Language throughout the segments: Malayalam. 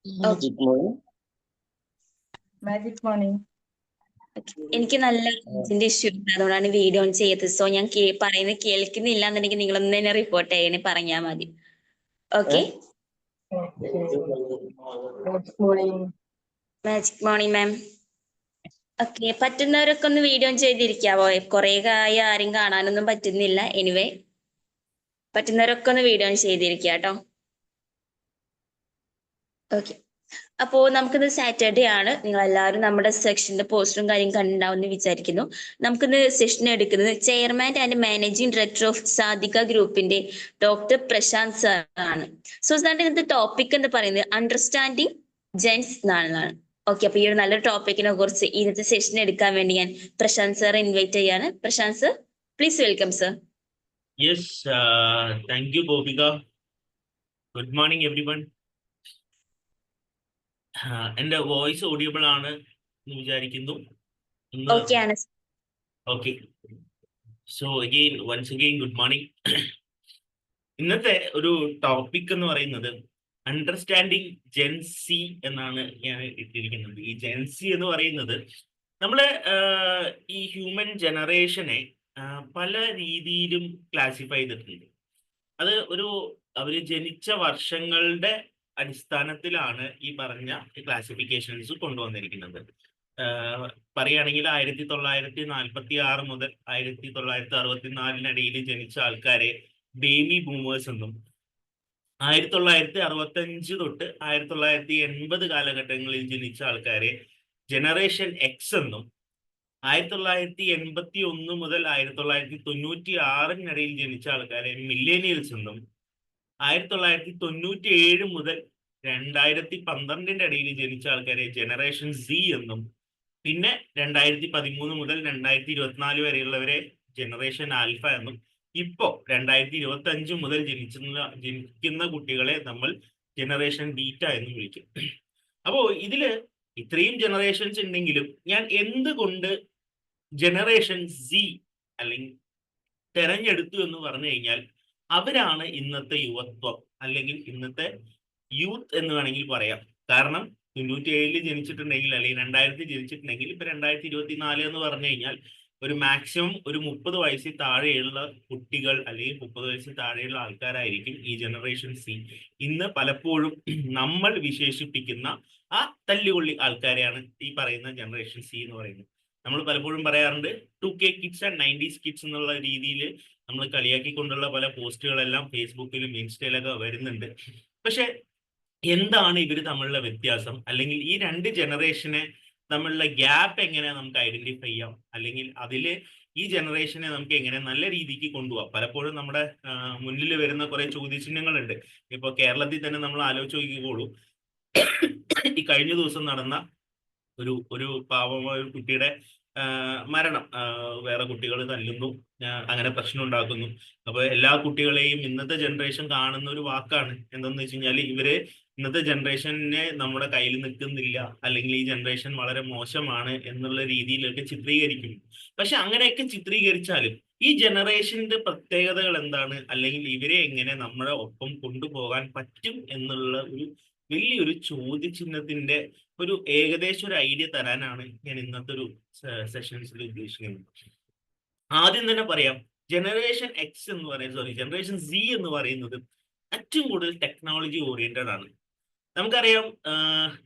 Magic morning. Magic morning. എനിക്ക് നല്ല റേഞ്ചിന്റെ ഇഷ്യൂ ഉണ്ട്, അതുകൊണ്ടാണ് വീഡിയോ ഓൺ ചെയ്തത്. സോ ഞാൻ പറയുന്നത് കേൾക്കുന്നില്ല എന്നുണ്ടെങ്കിൽ നിങ്ങളൊന്ന് തന്നെ റിപ്പോർട്ട് ചെയ്യണേ, പറഞ്ഞാൽ മതി. Okay. Magic morning. Magic morning ma'am. Okay, പറ്റുന്നവരൊക്കെ ഒന്ന് വീഡിയോ ഓൺ ചെയ്തിരിക്കാവോ? കുറെ ആയി ആരും കാണാനൊന്നും പറ്റുന്നില്ല. എനിവേ പറ്റുന്നവരൊക്കെ ഒന്ന് വീഡിയോ ഓൺ ചെയ്തിരിക്കുക കേട്ടോ. ഓക്കെ, അപ്പോൾ നമുക്കിന്ന് സാറ്റർഡേ ആണ്. നിങ്ങൾ എല്ലാവരും നമ്മുടെ സെക്ഷന്റെ പോസ്റ്ററും കാര്യം കണ്ടിട്ടുണ്ടാവും എന്ന് വിചാരിക്കുന്നു. നമുക്കിന്ന് സെഷൻ എടുക്കുന്നത് chairman and managing director of Sadhika ഗ്രൂപ്പിന്റെ ഡോക്ടർ പ്രശാന്ത് സാർ ആണ്. സോ സാറിന്റെ ഇന്നത്തെ ടോപ്പിക് എന്ന് പറയുന്നത് അണ്ടർസ്റ്റാൻഡിങ് ജെൻസ് എന്നാണ്. ഓക്കെ, അപ്പൊ ഈ ഒരു നല്ലൊരു ടോപ്പിക്കിനെ കുറിച്ച് ഇന്നത്തെ സെഷൻ എടുക്കാൻ വേണ്ടി ഞാൻ പ്രശാന്ത് സാർ ഇൻവൈറ്റ് ചെയ്യാണ്. Prashant sir, please welcome sir. Yes, thank you, Bobika. Good morning, everyone. എൻ്റെ വോയിസ് ഓഡിയബിൾ ആണ് എന്ന് വിചാരിക്കുന്നു. ഓക്കെ ആണ്. Okay, so once again good morning. ഇന്നത്തെ ഒരു ടോപ്പിക് എന്ന് പറയുന്നത് അണ്ടർസ്റ്റാൻഡിങ് ജെൻസി എന്നാണ് ഞാൻ ഇട്ടിരിക്കുന്നത്. ഈ ജെൻസി എന്ന് പറയുന്നത് നമ്മള് ഈ ഹ്യൂമൻ ജനറേഷനെ പല രീതിയിലും ക്ലാസിഫൈ ചെയ്തിട്ടുണ്ട്. അത് അവര് ജനിച്ച വർഷങ്ങളുടെ അടിസ്ഥാനത്തിലാണ് ഈ പറഞ്ഞ ക്ലാസിഫിക്കേഷൻസ് കൊണ്ടുവന്നിരിക്കുന്നത്. പറയുകയാണെങ്കിൽ 1946 മുതൽ 1964 ജനിച്ച ആൾക്കാരെ ബേബി ബൂമേഴ്സ് എന്നും, 1965 തൊട്ട് 1980 കാലഘട്ടങ്ങളിൽ ജനിച്ച ആൾക്കാരെ ജനറേഷൻ എക്സ് എന്നും, 1981 മുതൽ 1996 ജനിച്ച ആൾക്കാരെ മില്ലേനിയൽസ് എന്നും, 1997 മുതൽ 2012 ജനിച്ച ആൾക്കാരെ ജനറേഷൻ സി എന്നും, പിന്നെ 2013 മുതൽ 2024 വരെയുള്ളവരെ ജനറേഷൻ ആൽഫ എന്നും, ഇപ്പോ 2025 മുതൽ ജനിക്കുന്ന കുട്ടികളെ നമ്മൾ ജനറേഷൻ ബീറ്റ എന്നും വിളിക്കും. അപ്പോ ഇതില് ഇത്രയും ജനറേഷൻസ് ഉണ്ടെങ്കിലും ഞാൻ എന്തുകൊണ്ട് ജനറേഷൻ സി അല്ലെങ്കിൽ തെരഞ്ഞെടുത്തു എന്ന് പറഞ്ഞു കഴിഞ്ഞാൽ അവരാണ് ഇന്നത്തെ യുവത്വം അല്ലെങ്കിൽ ഇന്നത്തെ യൂത്ത് എന്ന് വേണമെങ്കിൽ പറയാം. കാരണം 97 ജനിച്ചിട്ടുണ്ടെങ്കിൽ അല്ലെങ്കിൽ 2000 ജനിച്ചിട്ടുണ്ടെങ്കിൽ ഇപ്പൊ 2024 എന്ന് പറഞ്ഞു കഴിഞ്ഞാൽ ഒരു മാക്സിമം ഒരു 30 വയസ്സിൽ താഴെയുള്ള കുട്ടികൾ അല്ലെങ്കിൽ 30 വയസ്സിൽ താഴെയുള്ള ആൾക്കാരായിരിക്കും ഈ ജനറേഷൻ സി. ഇന്ന് പലപ്പോഴും നമ്മൾ വിശേഷിപ്പിക്കുന്ന ആ തല്ലുകൊള്ളി ആൾക്കാരെയാണ് ഈ പറയുന്ന ജനറേഷൻ സി എന്ന് പറയുന്നത്. നമ്മൾ പലപ്പോഴും പറയാറുണ്ട് 2K kids and 90s kids എന്നുള്ള രീതിയിൽ നമ്മൾ കളിയാക്കിക്കൊണ്ടുള്ള പല പോസ്റ്റുകളെല്ലാം ഫേസ്ബുക്കിലും ഇൻസ്റ്റയിലൊക്കെ വരുന്നുണ്ട്. പക്ഷെ എന്താണ് ഇവർ തമ്മിലുള്ള വ്യത്യാസം, അല്ലെങ്കിൽ ഈ രണ്ട് ജനറേഷനെ തമ്മിലുള്ള ഗ്യാപ്പ് എങ്ങനെ നമുക്ക് ഐഡന്റിഫൈ ചെയ്യാം, അല്ലെങ്കിൽ അതില് ഈ ജനറേഷനെ നമുക്ക് എങ്ങനെ നല്ല രീതിക്ക് കൊണ്ടുപോകാം? പലപ്പോഴും നമ്മുടെ മുന്നിൽ വരുന്ന കുറെ ചോദ്യചിഹ്നങ്ങളുണ്ട്. ഇപ്പൊ കേരളത്തിൽ തന്നെ നമ്മൾ ആലോചിച്ച് നോക്കിക്കോളൂ. ഈ കഴിഞ്ഞ ദിവസം നടന്ന ഒരു പാവമായ ഒരു കുട്ടിയുടെ മരണം, വേറെ കുട്ടികൾ തല്ലുന്നു, അങ്ങനെ പ്രശ്നം ഉണ്ടാക്കുന്നു. അപ്പൊ എല്ലാ കുട്ടികളെയും ഇന്നത്തെ ജനറേഷൻ കാണുന്ന ഒരു വാക്കാണ് എന്തെന്ന് വെച്ച് കഴിഞ്ഞാൽ ഇന്നത്തെ ജനറേഷനെ നമ്മുടെ കയ്യിൽ നിൽക്കുന്നില്ല, അല്ലെങ്കിൽ ഈ ജനറേഷൻ വളരെ മോശമാണ് എന്നുള്ള രീതിയിലൊക്കെ ചിത്രീകരിക്കും. പക്ഷെ അങ്ങനെയൊക്കെ ചിത്രീകരിച്ചാലും ഈ ജനറേഷന്റെ പ്രത്യേകതകൾ എന്താണ്, അല്ലെങ്കിൽ ഇവരെ എങ്ങനെ നമ്മുടെ ഒപ്പം കൊണ്ടുപോകാൻ പറ്റും എന്നുള്ള ഒരു വലിയൊരു ചോദ്യചിഹ്നത്തിന്റെ ഒരു ഏകദേശം ഒരു ഐഡിയ തരാനാണ് ഞാൻ ഇന്നത്തെ ഒരു സെഷൻസിൽ ഉദ്ദേശിക്കുന്നത്. ആദ്യം തന്നെ പറയാം, ജനറേഷൻ എക്സ് എന്ന് പറയുന്നത് ജനറേഷൻ സി എന്ന് പറയുന്നത് ഏറ്റവും കൂടുതൽ ടെക്നോളജി ഓറിയന്റഡ് ആണ്. നമുക്കറിയാം,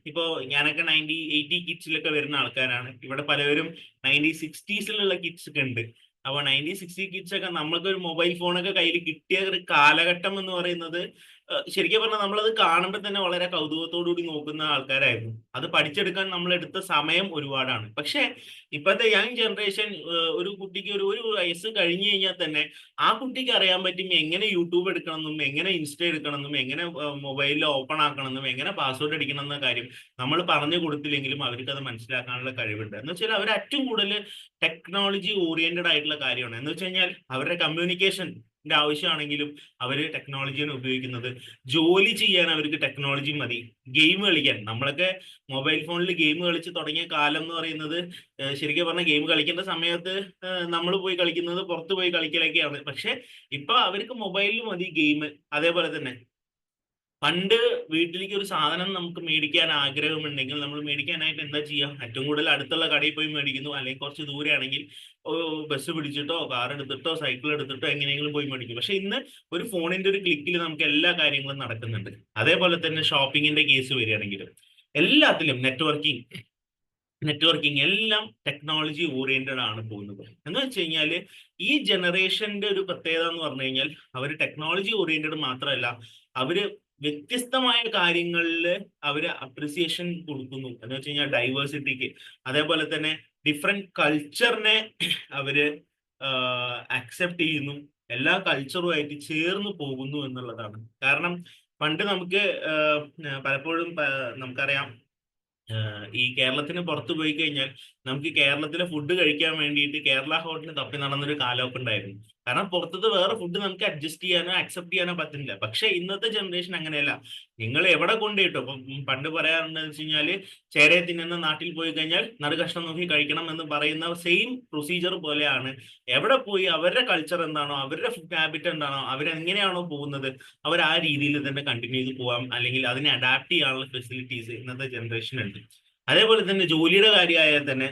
ഇപ്പോ ഞാനൊക്കെ 1980 കിഡ്സിലൊക്കെ വരുന്ന ആൾക്കാരാണ്. ഇവിടെ പലവരും 1960s കിഡ്സ് ഒക്കെ ഉണ്ട്. അപ്പൊ 1960 കിഡ്സ് ഒക്കെ നമ്മൾക്ക് ഒരു മൊബൈൽ ഫോണൊക്കെ കയ്യിൽ കിട്ടിയ ഒരു കാലഘട്ടം എന്ന് പറയുന്നത് ശരിക്കും പറഞ്ഞാൽ നമ്മളത് കാണുമ്പോൾ തന്നെ വളരെ കൗതുകത്തോടുകൂടി നോക്കുന്ന ആൾക്കാരായിരുന്നു. അത് പഠിച്ചെടുക്കാൻ നമ്മൾ എടുത്ത സമയം ഒരുപാടാണ്. പക്ഷെ ഇപ്പോഴത്തെ യങ് ജനറേഷൻ ഒരു കുട്ടിക്ക് ഒരു വയസ്സ് കഴിഞ്ഞു കഴിഞ്ഞാൽ തന്നെ ആ കുട്ടിക്ക് അറിയാൻ പറ്റും എങ്ങനെ യൂട്യൂബ് എടുക്കണമെന്നും, എങ്ങനെ ഇൻസ്റ്റ എടുക്കണമെന്നും, എങ്ങനെ മൊബൈലിൽ ഓപ്പൺ ആക്കണമെന്നും, എങ്ങനെ പാസ്വേഡ് അടിക്കണം എന്ന കാര്യം നമ്മൾ പറഞ്ഞു കൊടുത്തില്ലെങ്കിലും അവർക്ക് അത് മനസ്സിലാക്കാനുള്ള കഴിവുണ്ട്. എന്ന് വെച്ചാൽ അവർ ഏറ്റവും കൂടുതൽ ടെക്നോളജി ഓറിയന്റഡ് ആയിട്ടുള്ള കാര്യമാണ്. എന്ന് വെച്ച് കഴിഞ്ഞാൽ അവരുടെ കമ്മ്യൂണിക്കേഷന്റെ ആവശ്യമാണെങ്കിലും അവര് ടെക്നോളജിയാണ് ഉപയോഗിക്കുന്നത്. ജോലി ചെയ്യാൻ അവർക്ക് ടെക്നോളജി മതി. ഗെയിം കളിക്കാൻ, നമ്മളൊക്കെ മൊബൈൽ ഫോണിൽ ഗെയിം കളിച്ച് തുടങ്ങിയ കാലം എന്ന് പറയുന്നത് ശരിക്കും പറഞ്ഞാൽ ഗെയിം കളിക്കേണ്ട സമയത്ത് നമ്മൾ പോയി കളിക്കുന്നത് പുറത്ത് പോയി കളിക്കലൊക്കെയാണ്. പക്ഷെ ഇപ്പൊ അവർക്ക് മൊബൈലിൽ മതി ഗെയിം. അതേപോലെ തന്നെ പണ്ട് വീട്ടിലേക്ക് ഒരു സാധനം നമുക്ക് മേടിക്കാൻ ആഗ്രഹമുണ്ടെങ്കിൽ നമ്മൾ മേടിക്കാനായിട്ട് എന്താ ചെയ്യുക? ഏറ്റവും കൂടുതൽ അടുത്തുള്ള കടയിൽ പോയി മേടിക്കുന്നു, അല്ലെങ്കിൽ കുറച്ച് ദൂരെയാണെങ്കിൽ ബസ് പിടിച്ചിട്ടോ കാർ എടുത്തിട്ടോ സൈക്കിൾ എടുത്തിട്ടോ എങ്ങനെയെങ്കിലും പോയി മേടിക്കും. പക്ഷെ ഇന്ന് ഒരു ഫോണിന്റെ ഒരു ക്ലിക്കിൽ നമുക്ക് എല്ലാ കാര്യങ്ങളും നടക്കുന്നുണ്ട്. അതേപോലെ തന്നെ ഷോപ്പിങ്ങിന്റെ കേസ് വരികയാണെങ്കിലും എല്ലാത്തിലും നെറ്റ്വർക്കിംഗ് എല്ലാം ടെക്നോളജി ഓറിയന്റഡ് ആണ് പോകുന്നത്. എന്ന് വെച്ച് കഴിഞ്ഞാൽ ഈ ജനറേഷന്റെ ഒരു പ്രത്യേകത എന്ന് പറഞ്ഞു കഴിഞ്ഞാൽ അവർ ടെക്നോളജി ഓറിയന്റഡ് മാത്രമല്ല, അവര് വ്യത്യസ്തമായ കാര്യങ്ങളിൽ അവര് അപ്രിസിയേഷൻ കൊടുക്കുന്നു. എന്ന് വെച്ച് കഴിഞ്ഞാൽ ഡൈവേഴ്സിറ്റിക്ക്, അതേപോലെ തന്നെ ഡിഫറെന്റ് കൾച്ചറിനെ അവര് അക്സെപ്റ്റ് ചെയ്യുന്നു, എല്ലാ കൾച്ചറുമായിട്ട് ചേർന്ന് പോകുന്നു എന്നുള്ളതാണ്. കാരണം പണ്ട് നമുക്ക് പലപ്പോഴും നമുക്കറിയാം, ഈ കേരളത്തിന് പുറത്ത് പോയി കഴിഞ്ഞാൽ നമുക്ക് കേരളത്തിലെ ഫുഡ് കഴിക്കാൻ വേണ്ടിയിട്ട് കേരള ഹോട്ടലിൽ തപ്പി നടന്നൊരു കാലമൊക്കെ ഉണ്ടായിരുന്നു. കാരണം പുറത്തത്തെ വേറെ ഫുഡ് നമുക്ക് അഡ്ജസ്റ്റ് ചെയ്യാനോ അക്സെപ്റ്റ് ചെയ്യാനോ പറ്റുന്നില്ല. പക്ഷെ ഇന്നത്തെ ജനറേഷൻ അങ്ങനെയല്ല. നിങ്ങൾ എവിടെ കൊണ്ടുപോയിട്ടോ, ഇപ്പം പണ്ട് പറയാറുണ്ടെന്ന് വെച്ച് കഴിഞ്ഞാല് ചേരയെ തിന്നുന്ന നാട്ടിൽ പോയി കഴിഞ്ഞാൽ നറുകഷ്ണം നോക്കി കഴിക്കണം എന്ന് പറയുന്ന സെയിം പ്രൊസീജിയർ പോലെയാണ്. എവിടെ പോയി അവരുടെ കൾച്ചർ എന്താണോ, അവരുടെ ഫുഡ് ഹാബിറ്റ് എന്താണോ, അവരെങ്ങനെയാണോ പോകുന്നത്, അവർ ആ രീതിയിൽ തന്നെ കണ്ടിന്യൂ ചെയ്ത് പോകാം, അല്ലെങ്കിൽ അതിനെ അഡാപ്റ്റ് ചെയ്യാനുള്ള ഫെസിലിറ്റീസ് ഇന്നത്തെ ജനറേഷൻ ഉണ്ട്. അതേപോലെ തന്നെ ജോലിയുടെ കാര്യമായാൽ തന്നെ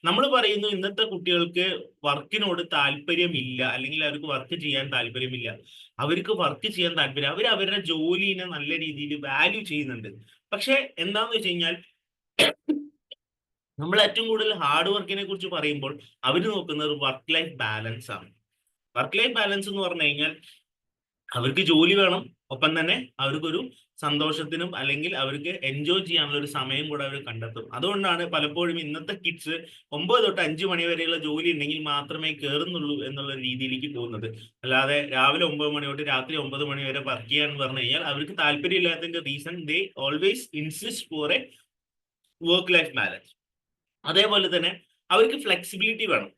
നമ്മൾ പറയുന്നു ഇന്നത്തെ കുട്ടികൾക്ക് വർക്കിനോട് താല്പര്യമില്ല, അല്ലെങ്കിൽ അവർക്ക് വർക്ക് ചെയ്യാൻ താല്പര്യമില്ല. അവർക്ക് വർക്ക് ചെയ്യാൻ താല്പര്യം, അവരുടെ ജോലിനെ നല്ല രീതിയിൽ വാല്യൂ ചെയ്യുന്നുണ്ട്. പക്ഷെ എന്താന്ന് വെച്ച് കഴിഞ്ഞാൽ നമ്മൾ ഏറ്റവും കൂടുതൽ ഹാർഡ് വർക്കിനെ കുറിച്ച് പറയുമ്പോൾ അവർ നോക്കുന്നത് വർക്ക് ലൈഫ് ബാലൻസ് ആണ്. വർക്ക് ലൈഫ് ബാലൻസ് എന്ന് പറഞ്ഞു കഴിഞ്ഞാൽ അവർക്ക് ജോലി വേണം, ഒപ്പം തന്നെ അവർക്കൊരു സന്തോഷത്തിനും അല്ലെങ്കിൽ അവർക്ക് എൻജോയ് ചെയ്യാനുള്ള ഒരു സമയം കൂടെ അവർ കണ്ടെത്തും. അതുകൊണ്ടാണ് പലപ്പോഴും ഇന്നത്തെ കിഡ്സ് 9 തൊട്ട് 5 മണി വരെയുള്ള ജോലി ഉണ്ടെങ്കിൽ മാത്രമേ കയറുന്നുള്ളൂ എന്നുള്ള രീതിയിലേക്ക് പോകുന്നത്. അല്ലാതെ രാവിലെ 9 മണി തൊട്ട് രാത്രി 9 മണി വരെ വർക്ക് ചെയ്യാന്ന് പറഞ്ഞു കഴിഞ്ഞാൽ അവർക്ക് താല്പര്യമില്ലാത്തതിന്റെ reason they always insist for a work life balance. അതേപോലെ തന്നെ അവർക്ക് ഫ്ലെക്സിബിലിറ്റി വേണം,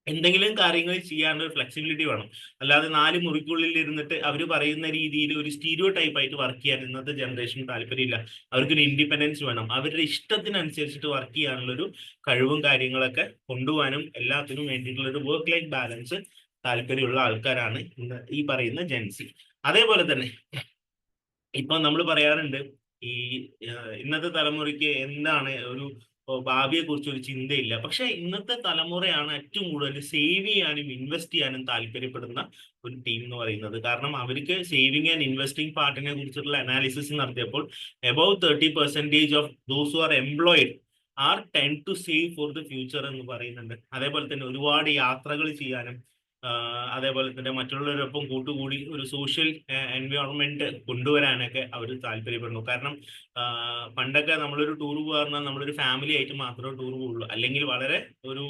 എന്തെങ്കിലും കാര്യങ്ങൾ ചെയ്യാനുള്ള ഒരു ഫ്ലെക്സിബിലിറ്റി വേണം. അല്ലാതെ 4 മുറിക്കുള്ളിൽ ഇരുന്നിട്ട് അവർ പറയുന്ന രീതിയിൽ ഒരു സ്റ്റീരിയോ ടൈപ്പ് ആയിട്ട് വർക്ക് ചെയ്യാൻ ഇന്നത്തെ ജനറേഷന് താല്പര്യമില്ല. അവർക്കൊരു ഇൻഡിപെൻഡൻസ് വേണം, അവരുടെ ഇഷ്ടത്തിനനുസരിച്ചിട്ട് വർക്ക് ചെയ്യാനുള്ള ഒരു കഴിവും കാര്യങ്ങളൊക്കെ കൊണ്ടുപോകാനും എല്ലാത്തിനും വേണ്ടിയിട്ടുള്ള ഒരു വർക്ക് ലൈഫ് ബാലൻസ് താല്പര്യമുള്ള ആൾക്കാരാണ് ഇന്ന് ഈ പറയുന്ന ജെൻസി. അതേപോലെ തന്നെ ഇപ്പൊ നമ്മൾ പറയാറുണ്ട് ഈ ഇന്നത്തെ തലമുറയ്ക്ക് എന്താണ് ഒരു ഭാവിയെ കുറിച്ച് ഒരു ചിന്തയില്ല. പക്ഷെ ഇന്നത്തെ തലമുറയാണ് ഏറ്റവും കൂടുതൽ സേവ് ചെയ്യാനും ഇൻവെസ്റ്റ് ചെയ്യാനും താല്പര്യപ്പെടുന്ന ഒരു ടീം എന്ന് പറയുന്നത്. കാരണം അവർക്ക് സേവിങ് ആൻഡ് ഇൻവെസ്റ്റിംഗ് പാർട്ടിനെ കുറിച്ചുള്ള അനാലിസിസ് നടത്തിയപ്പോൾ above 30% of those who are employed are tend to save for the future എന്ന് പറയുന്നുണ്ട്. അതേപോലെ തന്നെ ഒരുപാട് യാത്രകൾ ചെയ്യാനും അതേപോലെ തന്നെ മറ്റുള്ളവരൊപ്പം കൂട്ടുകൂടി ഒരു സോഷ്യൽ എൻവയോൺമെന്റ് കൊണ്ടുവരാനൊക്കെ അവർ താല്പര്യപ്പെടുന്നു. കാരണം പണ്ടൊക്കെ നമ്മളൊരു ടൂർ പോകാറുണ്ടെങ്കിൽ നമ്മളൊരു ഫാമിലി ആയിട്ട് മാത്രമേ ടൂർ പോകുള്ളൂ, അല്ലെങ്കിൽ വളരെ ഒരു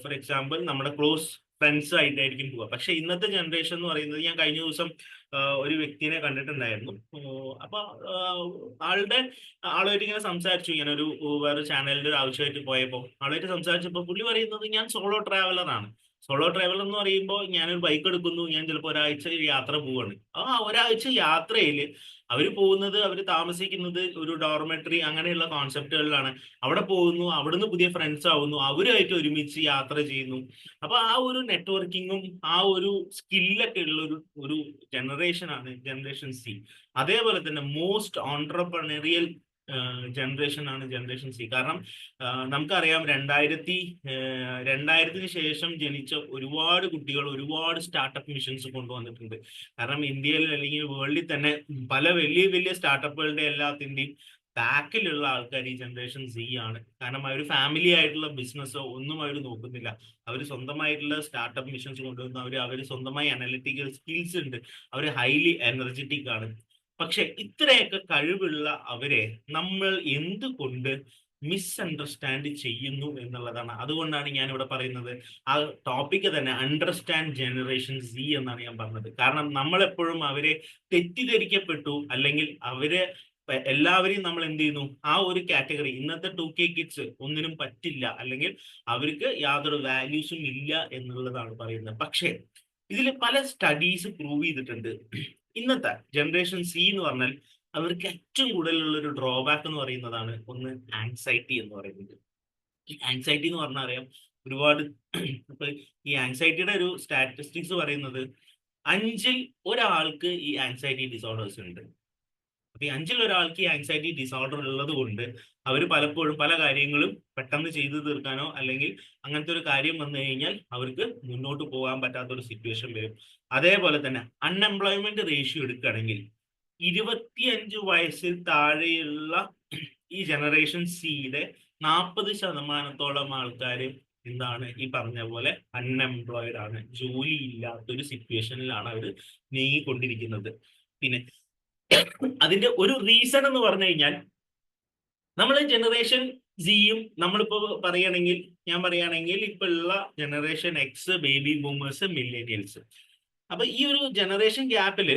ഫോർ എക്സാമ്പിൾ നമ്മുടെ ക്ലോസ് ഫ്രണ്ട്സ് ആയിട്ടായിരിക്കും പോവുക. പക്ഷെ ഇന്നത്തെ ജനറേഷൻ എന്ന് പറയുന്നത്, ഞാൻ കഴിഞ്ഞ ദിവസം ഒരു വ്യക്തിനെ കണ്ടിട്ടുണ്ടായിരുന്നു. അപ്പൊ ആളുമായിട്ട് ഇങ്ങനെ സംസാരിച്ചു, ഇങ്ങനെ ഒരു വേറെ ചാനലിന്റെ ഒരു ആവശ്യമായിട്ട് പോയപ്പോൾ ആളുമായിട്ട് സംസാരിച്ചപ്പോൾ പുള്ളി പറയുന്നത് ഞാൻ സോളോ ട്രാവലർ ആണ്. സോളോ ട്രാവലർ എന്ന് പറയുമ്പോൾ ഞാനൊരു ബൈക്ക് എടുക്കുന്നു, ഞാൻ ചിലപ്പോൾ ഒരാഴ്ച യാത്ര പോവാണ്. ഒരാഴ്ച യാത്രയിൽ അവർ പോകുന്നത്, അവർ താമസിക്കുന്നത് ഒരു ഡോർമെട്രി അങ്ങനെയുള്ള കോൺസെപ്റ്റുകളിലാണ്. അവിടെ പോകുന്നു, അവിടുന്ന് പുതിയ ഫ്രണ്ട്സ് ആവുന്നു, അവരുമായിട്ട് ഒരുമിച്ച് യാത്ര ചെയ്യുന്നു. അപ്പൊ ആ ഒരു നെറ്റ്വർക്കിങ്ങും ആ ഒരു സ്കില്ലൊക്കെ ഉള്ള ഒരു ജനറേഷനാണ് ജനറേഷൻ സി. അതേപോലെ തന്നെ മോസ്റ്റ് ഓൺട്രപ്രണറിയൽ ജനറേഷൻ ആണ് ജനറേഷൻ സി. കാരണം നമുക്കറിയാം 2000-ന് ശേഷം ജനിച്ച ഒരുപാട് കുട്ടികൾ ഒരുപാട് സ്റ്റാർട്ടപ്പ് മിഷൻസ് കൊണ്ടുവന്നിട്ടുണ്ട്. കാരണം ഇന്ത്യയിൽ അല്ലെങ്കിൽ വേൾഡിൽ തന്നെ പല വലിയ വലിയ സ്റ്റാർട്ടപ്പുകളുടെ എല്ലാത്തിൻ്റെയും ബാക്കിലുള്ള ആൾക്കാർ ഈ ജനറേഷൻ സി ആണ്. കാരണം അവർ ഫാമിലി ആയിട്ടുള്ള ബിസിനസ്സോ ഒന്നും അവർ നോക്കുന്നില്ല. അവർ സ്വന്തമായിട്ടുള്ള സ്റ്റാർട്ടപ്പ് മിഷൻസ് കൊണ്ടുവന്ന് അവർ സ്വന്തമായി അനലിറ്റിക്കൽ സ്കിൽസ് ഉണ്ട്, അവർ ഹൈലി എനർജറ്റിക് ആണ്. പക്ഷെ ഇത്രയൊക്കെ കഴിവുള്ള അവരെ നമ്മൾ എന്തുകൊണ്ട് മിസ്അണ്ടർസ്റ്റാൻഡ് ചെയ്യുന്നു എന്നുള്ളതാണ്. അതുകൊണ്ടാണ് ഞാൻ ഇവിടെ പറയുന്നത്, ആ ടോപ്പിക്ക് തന്നെ അണ്ടർസ്റ്റാൻഡ് ജനറേഷൻ സി എന്നാണ് ഞാൻ പറഞ്ഞത്. കാരണം നമ്മളെപ്പോഴും അവരെ തെറ്റിദ്ധരിക്കപ്പെട്ടു, അല്ലെങ്കിൽ എല്ലാവരെയും നമ്മൾ എന്ത് ചെയ്യുന്നു, ആ ഒരു കാറ്റഗറി ഇന്നത്തെ 2K കിഡ്സ് ഒന്നിനും പറ്റില്ല, അല്ലെങ്കിൽ അവർക്ക് യാതൊരു വാല്യൂസും ഇല്ല എന്നുള്ളതാണ് പറയുന്നത്. പക്ഷേ ഇതിൽ പല സ്റ്റഡീസ് പ്രൂവ് ചെയ്തിട്ടുണ്ട്. ഇന്നത്തെ ജനറേഷൻ സി എന്ന് പറഞ്ഞാൽ അവർക്ക് ഏറ്റവും കൂടുതലുള്ള ഒരു ഡ്രോബാക്ക് എന്ന് പറയുന്നതാണ് ഒന്ന് ആങ്സൈറ്റി എന്ന് പറയുന്നത്. ഈ ആങ്സൈറ്റി എന്ന് പറഞ്ഞാൽ അറിയാം ഒരുപാട്. ഇപ്പൊ ഈ ആങ്സൈറ്റിയുടെ ഒരു സ്റ്റാറ്റിസ്റ്റിക്സ് പറയുന്നത് 5-ൽ ഒരാൾക്ക് ഈ ആൻസൈറ്റി ഡിസോർഡേഴ്സ് ഉണ്ട്. അപ്പൊ ഈ 5-ൽ ഒരാൾക്ക് ഈ ആൻസൈറ്റി ഡിസോർഡർ ഉള്ളത് കൊണ്ട് അവർ പലപ്പോഴും പല കാര്യങ്ങളും പെട്ടെന്ന് ചെയ്തു തീർക്കാനോ അല്ലെങ്കിൽ അങ്ങനത്തെ ഒരു കാര്യം വന്നു കഴിഞ്ഞാൽ അവർക്ക് മുന്നോട്ട് പോകാൻ പറ്റാത്ത ഒരു സിറ്റുവേഷൻ വരും. അതേപോലെ തന്നെ അൺഎംപ്ലോയ്മെന്റ് റേഷ്യോ എടുക്കുകയാണെങ്കിൽ 25 വയസ്സിൽ താഴെയുള്ള ഈ ജനറേഷൻ സിയുടെ 40% ആൾക്കാർ എന്താണ് ഈ പറഞ്ഞ പോലെ അൺഎംപ്ലോയിഡ് ആണ്, ജോലി ഇല്ലാത്ത ഒരു സിറ്റുവേഷനിലാണ് അവർ നീങ്ങിക്കൊണ്ടിരിക്കുന്നത്. പിന്നെ അതിന്റെ ഒരു റീസൺ എന്ന് പറഞ്ഞു കഴിഞ്ഞാൽ നമ്മൾ ജനറേഷൻ സിയും നമ്മളിപ്പോ പറയുകയാണെങ്കിൽ ഞാൻ പറയുകയാണെങ്കിൽ ഇപ്പൊ ഉള്ള generation X, baby boomers, millennials. അപ്പൊ ഈ ഒരു ജനറേഷൻ ഗ്യാപ്പില്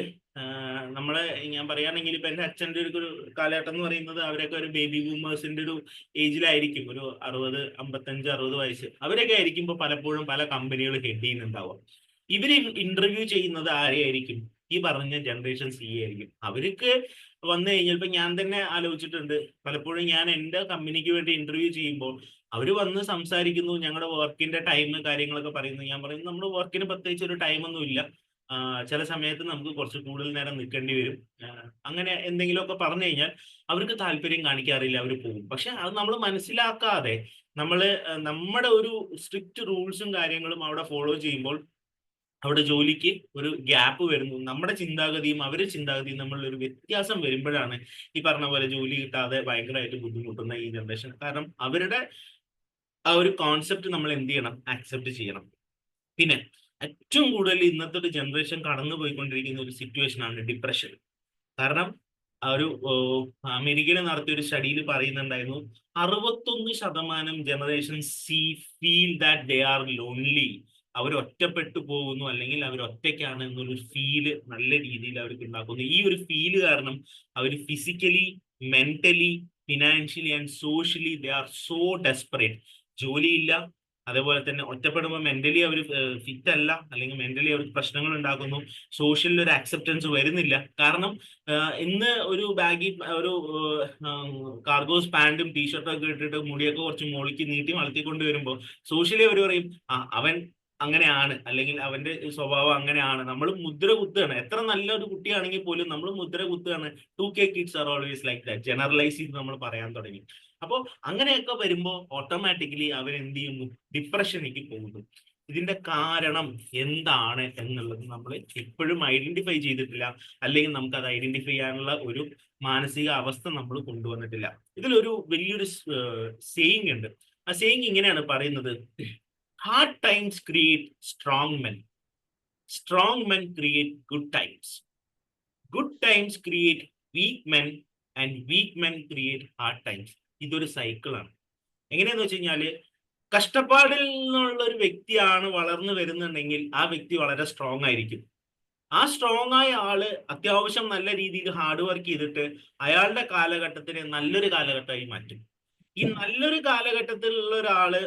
നമ്മളെ ഞാൻ പറയുകയാണെങ്കിൽ ഇപ്പൊ എന്റെ അച്ഛൻ്റെ ഒരു കാലഘട്ടം എന്ന് പറയുന്നത് അവരൊക്കെ ഒരു ബേബി ബൂമേഴ്സിന്റെ ഒരു ഏജിലായിരിക്കും, ഒരു 60, 55, 60 വയസ്സ്. അവരൊക്കെ ആയിരിക്കും ഇപ്പൊ പലപ്പോഴും പല കമ്പനികൾ ഹെഡ് ചെയ്യുന്നുണ്ടാവുക. ഇവര് ഇന്റർവ്യൂ ചെയ്യുന്നത് ആരെയായിരിക്കും? ഈ പറഞ്ഞ ജനറേഷൻ സി ആയിരിക്കും. അവർക്ക് വന്നു കഴിഞ്ഞാൽ ഇപ്പൊ ഞാൻ തന്നെ ആലോചിച്ചിട്ടുണ്ട്, പലപ്പോഴും ഞാൻ എന്റെ കമ്പനിക്ക് വേണ്ടി ഇന്റർവ്യൂ ചെയ്യുമ്പോൾ അവര് വന്ന് സംസാരിക്കുന്നു, ഞങ്ങളുടെ വർക്കിന്റെ ടൈം കാര്യങ്ങളൊക്കെ പറയുന്നു. ഞാൻ പറയുന്നു നമ്മുടെ വർക്കിന് പ്രത്യേകിച്ച് ഒരു ടൈമൊന്നും ഇല്ല, ചില സമയത്ത് നമുക്ക് കുറച്ച് കൂടുതൽ നേരം നിൽക്കേണ്ടി വരും, അങ്ങനെ എന്തെങ്കിലുമൊക്കെ പറഞ്ഞു കഴിഞ്ഞാൽ അവർക്ക് താല്പര്യം കാണിക്കാറില്ല, അവർ പോകും. പക്ഷെ അത് നമ്മൾ മനസ്സിലാക്കാതെ നമ്മുടെ ഒരു സ്ട്രിക്റ്റ് റൂൾസും കാര്യങ്ങളും അവിടെ ഫോളോ ചെയ്യുമ്പോൾ അവിടെ ജോലിക്ക് ഒരു ഗ്യാപ്പ് വരുന്നു. നമ്മുടെ ചിന്താഗതിയും അവരുടെ ചിന്താഗതിയും തമ്മിലുള്ള ഒരു വ്യത്യാസം വരുമ്പോഴാണ് ഈ പറഞ്ഞ പോലെ ജോലി കിട്ടാതെ ഭയങ്കരമായിട്ട് ബുദ്ധിമുട്ടുന്ന ഈ ജനറേഷൻ. കാരണം അവരുടെ ആ ഒരു കോൺസെപ്റ്റ് നമ്മൾ എന്ത് ചെയ്യണം? ആക്സെപ്റ്റ് ചെയ്യണം. പിന്നെ ഏറ്റവും കൂടുതൽ ഇന്നത്തെ ഒരു ജനറേഷൻ കടന്നു പോയിക്കൊണ്ടിരിക്കുന്ന ഒരു സിറ്റുവേഷൻ ആണ് ഡിപ്രഷൻ. കാരണം ആ ഒരു അമേരിക്കയിൽ നടത്തിയ ഒരു സ്റ്റഡിയിൽ പറയുന്നുണ്ടായിരുന്നു 61% generation Z feel that they are lonely. അവർ ഒറ്റപ്പെട്ടു പോകുന്നു അല്ലെങ്കിൽ അവർ ഒറ്റയ്ക്കാണ് എന്നൊരു ഫീല് നല്ല രീതിയിൽ അവർക്ക് ഉണ്ടാക്കുന്നു. ഈ ഒരു ഫീല് കാരണം അവർ physically, mentally, financially and socially they are so desperate. ജോലിയില്ല, അതേപോലെ തന്നെ ഒറ്റപ്പെടുമ്പോൾ മെന്റലി അവർ ഫിറ്റ് അല്ല, അല്ലെങ്കിൽ മെന്റലി അവർക്ക് പ്രശ്നങ്ങൾ ഉണ്ടാക്കുന്നു. സോഷ്യലിൽ ഒരു ആക്സെപ്റ്റൻസ് വരുന്നില്ല. കാരണം ഇന്ന് ഒരു ബാഗി ഒരു കാർഗോസ് പാന്റും ടീഷർട്ടും ഒക്കെ ഇട്ടിട്ട് മുടിയൊക്കെ കുറച്ച് മുകളിലേക്ക് നീട്ടി വളർത്തിക്കൊണ്ട് വരുമ്പോൾ സോഷ്യലി അവർ പറയും അവൻ അങ്ങനെയാണ്, അല്ലെങ്കിൽ അവന്റെ സ്വഭാവം അങ്ങനെയാണ്. നമ്മൾ മുദ്ര കുത്തുകയാണ്. എത്ര നല്ലൊരു കുട്ടിയാണെങ്കിൽ പോലും നമ്മൾ മുദ്ര കുത്തുകയാണ്. 2K kids are always like that, generalise ചെയ്ത് നമ്മൾ പറയാൻ തുടങ്ങി. അപ്പോൾ അങ്ങനെയൊക്കെ വരുമ്പോൾ ഓട്ടോമാറ്റിക്കലി അവർ എന്ത് ചെയ്യുന്നു? ഡിപ്രഷനിലേക്ക് പോകുന്നു. ഇതിന്റെ കാരണം എന്താണ് എന്നുള്ളത് നമ്മൾ ഇപ്പോഴും ഐഡന്റിഫൈ ചെയ്തിട്ടില്ല, അല്ലെങ്കിൽ നമുക്ക് അത് ഐഡന്റിഫൈ ചെയ്യാനുള്ള ഒരു മാനസിക അവസ്ഥ നമ്മൾ കൊണ്ടുവന്നിട്ടില്ല. ഇതിലൊരു വലിയൊരു സേയിങ് ഉണ്ട്. ആ സേയിങ് ഇങ്ങനെയാണ് പറയുന്നത്: hard times create strong men, strong men create good times, good times create weak men, and weak men create hard times. ഇതൊരു സൈക്കിളാണ്. എങ്ങനെയാന്ന് വെച്ച് കഴിഞ്ഞാല് കഷ്ടപ്പാടിൽ നിന്നുള്ള ഒരു വ്യക്തിയാണ് വളർന്നു വരുന്നുണ്ടെങ്കിൽ ആ വ്യക്തി വളരെ സ്ട്രോങ് ആയിരിക്കും. ആ സ്ട്രോങ് ആയ ആള് അത്യാവശ്യം നല്ല രീതിയിൽ ഹാർഡ് വർക്ക് ചെയ്തിട്ട് അയാളുടെ കാലഘട്ടത്തിനെ നല്ലൊരു കാലഘട്ടമായി മാറ്റും. ഈ നല്ലൊരു കാലഘട്ടത്തിലുള്ള ഒരാള്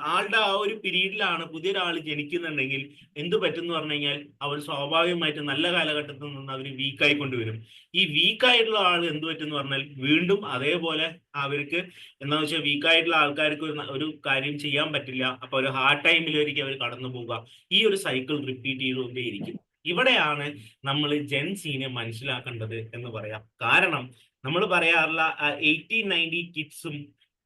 ആളുടെ ആ ഒരു പീരീഡിലാണ് പുതിയൊരാൾ ജനിക്കുന്നുണ്ടെങ്കിൽ എന്ത് പറ്റുമെന്ന് പറഞ്ഞു കഴിഞ്ഞാൽ അവർ സ്വാഭാവികമായിട്ട് നല്ല കാലഘട്ടത്തിൽ നിന്ന് അവർ വീക്കായി കൊണ്ടുവരും. ഈ വീക്കായിട്ടുള്ള ആൾ എന്ത് പറ്റുമെന്ന് പറഞ്ഞാൽ വീണ്ടും അതേപോലെ അവർക്ക് എന്താണെന്ന് വെച്ചാൽ വീക്കായിട്ടുള്ള ആൾക്കാർക്ക് ഒരു കാര്യം ചെയ്യാൻ പറ്റില്ല. അപ്പൊ ഒരു ഹാർഡ് ടൈമിലേക്ക് അവർ കടന്നു പോവുക. ഈ ഒരു സൈക്കിൾ റിപ്പീറ്റ് ചെയ്തുകൊണ്ടേയിരിക്കും. ഇവിടെയാണ് നമ്മൾ ജെൻസീനെ മനസ്സിലാക്കേണ്ടത് എന്ന് പറയാം. കാരണം നമ്മൾ പറയാറുള്ള 1890 കിഡ്സും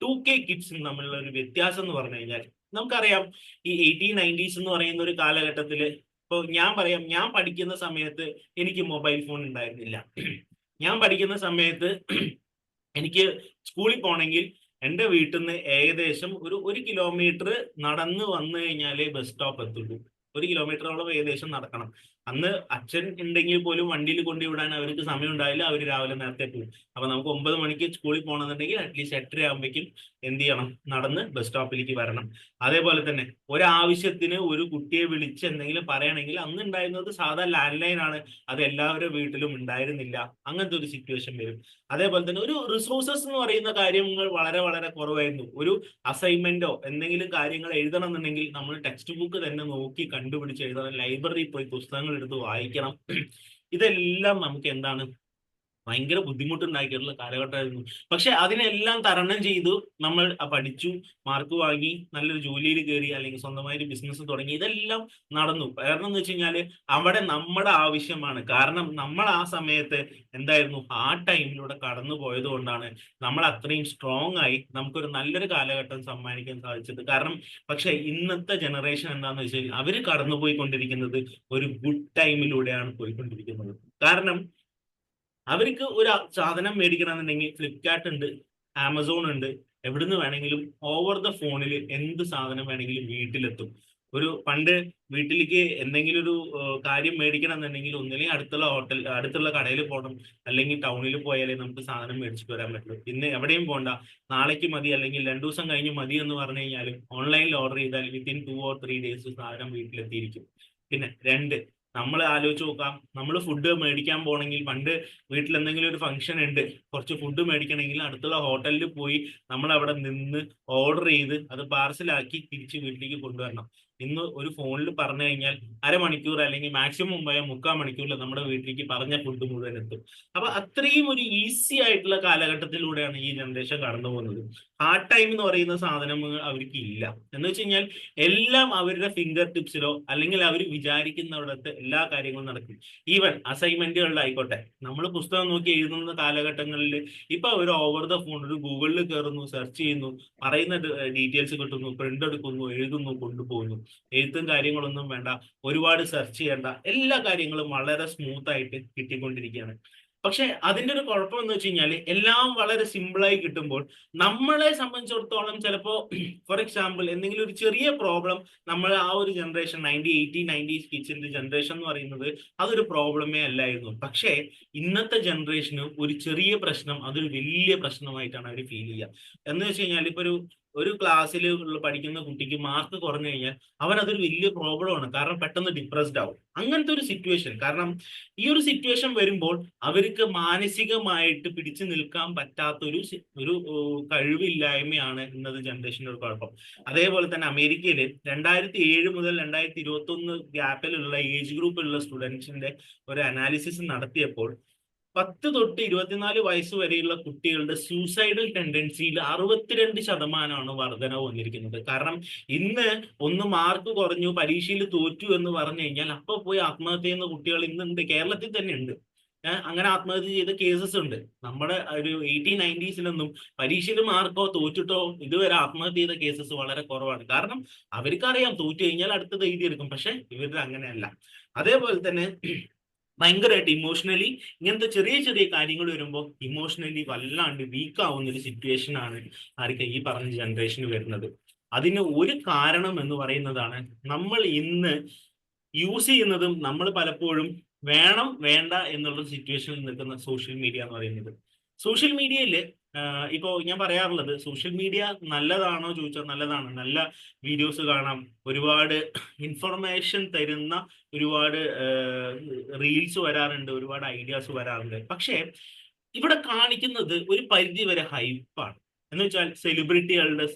2K കിഡ്സും തമ്മിലുള്ള ഒരു വ്യത്യാസം എന്ന് പറഞ്ഞു കഴിഞ്ഞാൽ നമുക്കറിയാം, ഈ 1890s എന്ന് പറയുന്ന ഒരു കാലഘട്ടത്തിൽ ഇപ്പോൾ ഞാൻ പറയാം, ഞാൻ പഠിക്കുന്ന സമയത്ത് എനിക്ക് മൊബൈൽ ഫോൺ ഉണ്ടായിരുന്നില്ല. ഞാൻ പഠിക്കുന്ന സമയത്ത് എനിക്ക് സ്കൂളിൽ പോകണമെങ്കിൽ എൻ്റെ വീട്ടിൽ നിന്ന് ഏകദേശം ഒരു കിലോമീറ്റർ നടന്ന് വന്നു കഴിഞ്ഞാലേ ബസ് സ്റ്റോപ്പ് എത്തുള്ളൂ. 1 കിലോമീറ്ററോളം ഏകദേശം നടക്കണം. അന്ന് അച്ഛൻ ഉണ്ടെങ്കിൽ പോലും വണ്ടിയിൽ കൊണ്ടുവിടാൻ അവർക്ക് സമയം ഉണ്ടാവില്ല. അവർ രാവിലെ നേരത്തെ പോകും. അപ്പൊ നമുക്ക് 9 മണിക്ക് സ്കൂളിൽ പോകണമെന്നുണ്ടെങ്കിൽ അറ്റ്ലീസ്റ്റ് 8:30 ആകുമ്പോഴേക്കും എന്ത് ചെയ്യണം? നടന്ന് ബസ് സ്റ്റോപ്പിലേക്ക് വരണം. അതേപോലെ തന്നെ ഒരാവശ്യത്തിന് ഒരു കുട്ടിയെ വിളിച്ച് എന്തെങ്കിലും പറയണമെങ്കിൽ അന്ന് ഉണ്ടായിരുന്നത് സാധാ ലാൻഡ് ലൈൻ ആണ്. അത് എല്ലാവരുടെ വീട്ടിലും ഉണ്ടായിരുന്നില്ല. അങ്ങനത്തെ ഒരു സിറ്റുവേഷൻ വരും. അതേപോലെ തന്നെ ഒരു റിസോഴ്സസ് എന്ന് പറയുന്ന കാര്യങ്ങൾ വളരെ വളരെ കുറവായിരുന്നു. ഒരു അസൈൻമെന്റോ എന്തെങ്കിലും കാര്യങ്ങൾ എഴുതണം എന്നുണ്ടെങ്കിൽ നമ്മൾ ടെക്സ്റ്റ് ബുക്ക് തന്നെ നോക്കി കണ്ടുപിടിച്ച് എഴുതണം. ലൈബ്രറിയിൽ പോയി പുസ്തകങ്ങൾ എടുത്ത് വായിക്കണം. ഇതെല്ലാം നമുക്ക് എന്താണ്? ഭയങ്കര ബുദ്ധിമുട്ടുണ്ടാക്കിയിട്ടുള്ള കാലഘട്ടമായിരുന്നു. പക്ഷെ അതിനെല്ലാം തരണം ചെയ്തു നമ്മൾ പഠിച്ചു, മാർക്ക് വാങ്ങി, നല്ലൊരു ജോലിയിൽ കയറി, അല്ലെങ്കിൽ സ്വന്തമായിട്ട് ബിസിനസ് തുടങ്ങി. ഇതെല്ലാം നടന്നു. കാരണം എന്ന് വെച്ച് കഴിഞ്ഞാല് അവിടെ നമ്മുടെ ആവശ്യമാണ്. കാരണം നമ്മൾ ആ സമയത്ത് എന്തായിരുന്നു, ആ ടൈമിലൂടെ കടന്നു പോയത് കൊണ്ടാണ് നമ്മൾ അത്രയും സ്ട്രോങ് ആയി നമുക്കൊരു നല്ലൊരു കാലഘട്ടം സമ്മാനിക്കാൻ സാധിച്ചത്. കാരണം പക്ഷെ ഇന്നത്തെ ജനറേഷൻ എന്താന്ന് വെച്ച് കഴിഞ്ഞാൽ അവര് കടന്നുപോയിക്കൊണ്ടിരിക്കുന്നത് ഒരു ഗുഡ് ടൈമിലൂടെയാണ് പോയിക്കൊണ്ടിരിക്കുന്നത്. കാരണം അവർക്ക് ഒരു സാധനം മേടിക്കണമെന്നുണ്ടെങ്കിൽ ഫ്ലിപ്കാർട്ട് ഉണ്ട്, ആമസോൺ ഉണ്ട്, എവിടുന്ന് വേണമെങ്കിലും ഓവർ ദ ഫോണിൽ എന്ത് സാധനം വേണമെങ്കിലും വീട്ടിലെത്തും. ഒരു പണ്ട് വീട്ടിലേക്ക് എന്തെങ്കിലും ഒരു കാര്യം മേടിക്കണം എന്നുണ്ടെങ്കിൽ ഒന്നില്ലെങ്കിൽ അടുത്തുള്ള കടയിൽ പോകണം, അല്ലെങ്കിൽ ടൗണിൽ പോയാലേ നമുക്ക് സാധനം മേടിച്ചിട്ട് വരാൻ പറ്റുള്ളൂ. ഇന്ന് എവിടെയും പോകണ്ട, നാളേക്ക് മതി അല്ലെങ്കിൽ 2 ദിവസം കഴിഞ്ഞ് മതി എന്ന് പറഞ്ഞു കഴിഞ്ഞാലും ഓൺലൈനിൽ ഓർഡർ ചെയ്താൽ വിത്തിൻ 2 or 3 days സാധനം വീട്ടിലെത്തിയിരിക്കും. പിന്നെ രണ്ട്, നമ്മൾ ആലോചിച്ച് നോക്കാം, നമ്മൾ ഫുഡ് മേടിക്കാൻ പോകണമെങ്കിൽ പണ്ട് വീട്ടിൽ എന്തെങ്കിലും ഒരു ഫംഗ്ഷൻ ഉണ്ട്, കുറച്ച് ഫുഡ് മേടിക്കണമെങ്കിൽ അടുത്തുള്ള ഹോട്ടലിൽ പോയി നമ്മൾ അവിടെ നിന്ന് ഓർഡർ ചെയ്ത് അത് പാർസലാക്കി തിരിച്ച് വീട്ടിലേക്ക് കൊണ്ടുവരണം. ഇന്ന് ഒരു ഫോണിൽ പറഞ്ഞു കഴിഞ്ഞാൽ അരമണിക്കൂർ അല്ലെങ്കിൽ മാക്സിമം പോയ 3/4 മണിക്കൂറിൽ നമ്മുടെ വീട്ടിലേക്ക് പറഞ്ഞ ഫുഡ് മുഴുവൻ എത്തും. അപ്പൊ അത്രയും ഒരു ഈസി ആയിട്ടുള്ള കാലഘട്ടത്തിലൂടെയാണ് ഈ ജനറേഷൻ കടന്നു പോകുന്നത്. ഹാർഡ് ടൈം എന്ന് പറയുന്ന സാധനം അവർക്ക് ഇല്ല. എന്ന് വെച്ച് കഴിഞ്ഞാൽ എല്ലാം അവരുടെ ഫിംഗർ ടിപ്സിലോ അല്ലെങ്കിൽ അവർ വിചാരിക്കുന്നിടത്ത് എല്ലാ കാര്യങ്ങളും നടക്കും. ഈവൻ അസൈൻമെന്റുകളിലായിക്കോട്ടെ, നമ്മൾ പുസ്തകം നോക്കി എഴുതുന്ന കാലഘട്ടങ്ങളിൽ ഇപ്പൊ ഒരു ഓവർ ദ ഫോൺ ഒരു ഗൂഗിളിൽ കയറുന്നു, സെർച്ച് ചെയ്യുന്നു, പറയുന്ന ഡീറ്റെയിൽസ് കിട്ടുന്നു, പ്രിന്റ് എടുക്കുന്നു, എഴുതുന്നു, കൊണ്ടുപോകുന്നു. എഴുത്തും കാര്യങ്ങളൊന്നും വേണ്ട, ഒരുപാട് സെർച്ച് ചെയ്യേണ്ട, എല്ലാ കാര്യങ്ങളും വളരെ സ്മൂത്ത് ആയിട്ട് കിട്ടിക്കൊണ്ടിരിക്കുകയാണ്. പക്ഷെ അതിന്റെ ഒരു കുഴപ്പം എന്ന് വെച്ച് കഴിഞ്ഞാൽ എല്ലാം വളരെ സിമ്പിളായി കിട്ടുമ്പോൾ നമ്മളെ സംബന്ധിച്ചിടത്തോളം ചിലപ്പോ ഫോർ എക്സാമ്പിൾ എന്തെങ്കിലും ഒരു ചെറിയ പ്രോബ്ലം, നമ്മൾ ആ ഒരു ജനറേഷൻ 90s കിഡ്സിന്റെ ജനറേഷൻ എന്ന് പറയുന്നത് അതൊരു പ്രോബ്ലമേ അല്ലായിരുന്നു. പക്ഷേ ഇന്നത്തെ ജനറേഷന് ഒരു ചെറിയ പ്രശ്നം അതൊരു വലിയ പ്രശ്നമായിട്ടാണ് അവർ ഫീൽ ചെയ്യുക. എന്ന് വെച്ച് കഴിഞ്ഞാൽ ഇപ്പൊ ഒരു ക്ലാസ്സിൽ പഠിക്കുന്ന കുട്ടിക്ക് മാർക്ക് കുറഞ്ഞു കഴിഞ്ഞാൽ അവൻ അതൊരു വലിയ പ്രോബ്ലമാണ്. കാരണം പെട്ടെന്ന് ഡിപ്രസ്ഡ് ആവും. അങ്ങനത്തെ ഒരു സിറ്റുവേഷൻ, കാരണം ഈ ഒരു സിറ്റുവേഷൻ വരുമ്പോൾ അവർക്ക് മാനസികമായിട്ട് പിടിച്ചു നിൽക്കാൻ പറ്റാത്ത ഒരു കഴിവില്ലായ്മയാണ് ഇന്നത്തെ ജനറേഷൻ്റെ ഒരു കുഴപ്പം. അതേപോലെ തന്നെ അമേരിക്കയിൽ 2007 മുതൽ 2021 ഗ്യാപ്പിലുള്ള ഏജ് ഗ്രൂപ്പിലുള്ള സ്റ്റുഡൻസിന്റെ ഒരു അനാലിസിസ് നടത്തിയപ്പോൾ 10 തൊട്ട് 24 വയസ്സ് വരെയുള്ള കുട്ടികളുടെ സൂസൈഡൽ ടെൻഡൻസിയിൽ 62% വർധനവ് വന്നിരിക്കുന്നത്. കാരണം ഇന്ന് ഒന്ന് മാർക്ക് കുറഞ്ഞു, പരീക്ഷയിൽ തോറ്റു എന്ന് പറഞ്ഞു കഴിഞ്ഞാൽ അപ്പൊ പോയി ആത്മഹത്യ ചെയ്യുന്ന കുട്ടികൾ ഇന്നുണ്ട്, കേരളത്തിൽ തന്നെ ഉണ്ട്. അങ്ങനെ ആത്മഹത്യ ചെയ്ത കേസസ് ഉണ്ട്. നമ്മുടെ ഒരു 1890s പരീക്ഷയിൽ മാർക്കോ തോറ്റിട്ടോ ഇതുവരെ ആത്മഹത്യ ചെയ്ത കേസസ് വളരെ കുറവാണ്. കാരണം അവർക്കറിയാം തോറ്റു കഴിഞ്ഞാൽ അടുത്തത് എഴുതിയെടുക്കും. പക്ഷെ ഇവരുടെ അങ്ങനെയല്ല. അതേപോലെ തന്നെ ഭയങ്കരമായിട്ട് ഇമോഷണലി ഇങ്ങനത്തെ ചെറിയ ചെറിയ കാര്യങ്ങൾ വരുമ്പോൾ ഇമോഷണലി വല്ലാണ്ട് വീക്ക് ആവുന്ന ഒരു സിറ്റുവേഷൻ ആണ് ആർക്ക് ഈ പറഞ്ഞ ജനറേഷന് വരുന്നത്. അതിന് ഒരു കാരണം എന്ന് പറയുന്നതാണ് നമ്മൾ ഇന്ന് യൂസ് ചെയ്യുന്നതും നമ്മൾ പലപ്പോഴും വേണം വേണ്ട എന്നുള്ള സിറ്റുവേഷനിൽ നിൽക്കുന്ന സോഷ്യൽ മീഡിയ എന്ന് പറയുന്നത്. സോഷ്യൽ മീഡിയയിൽ ഇപ്പോ ഞാൻ പറയാറുള്ളത്, സോഷ്യൽ മീഡിയ നല്ലതാണോ ചോദിച്ചാൽ നല്ലതാണ്. നല്ല വീഡിയോസ് കാണാം, ഒരുപാട് ഇൻഫർമേഷൻ തരുന്ന ഒരുപാട് റീൽസ് വരാറുണ്ട്, ഒരുപാട് ഐഡിയാസ് വരാറുണ്ട്. പക്ഷേ ഇവിടെ കാണിക്കുന്നത് ഒരു പരിധി വരെ ഹൈപ്പാണ്. എന്ന് വെച്ചാൽ സെലിബ്രിറ്റികളുടെ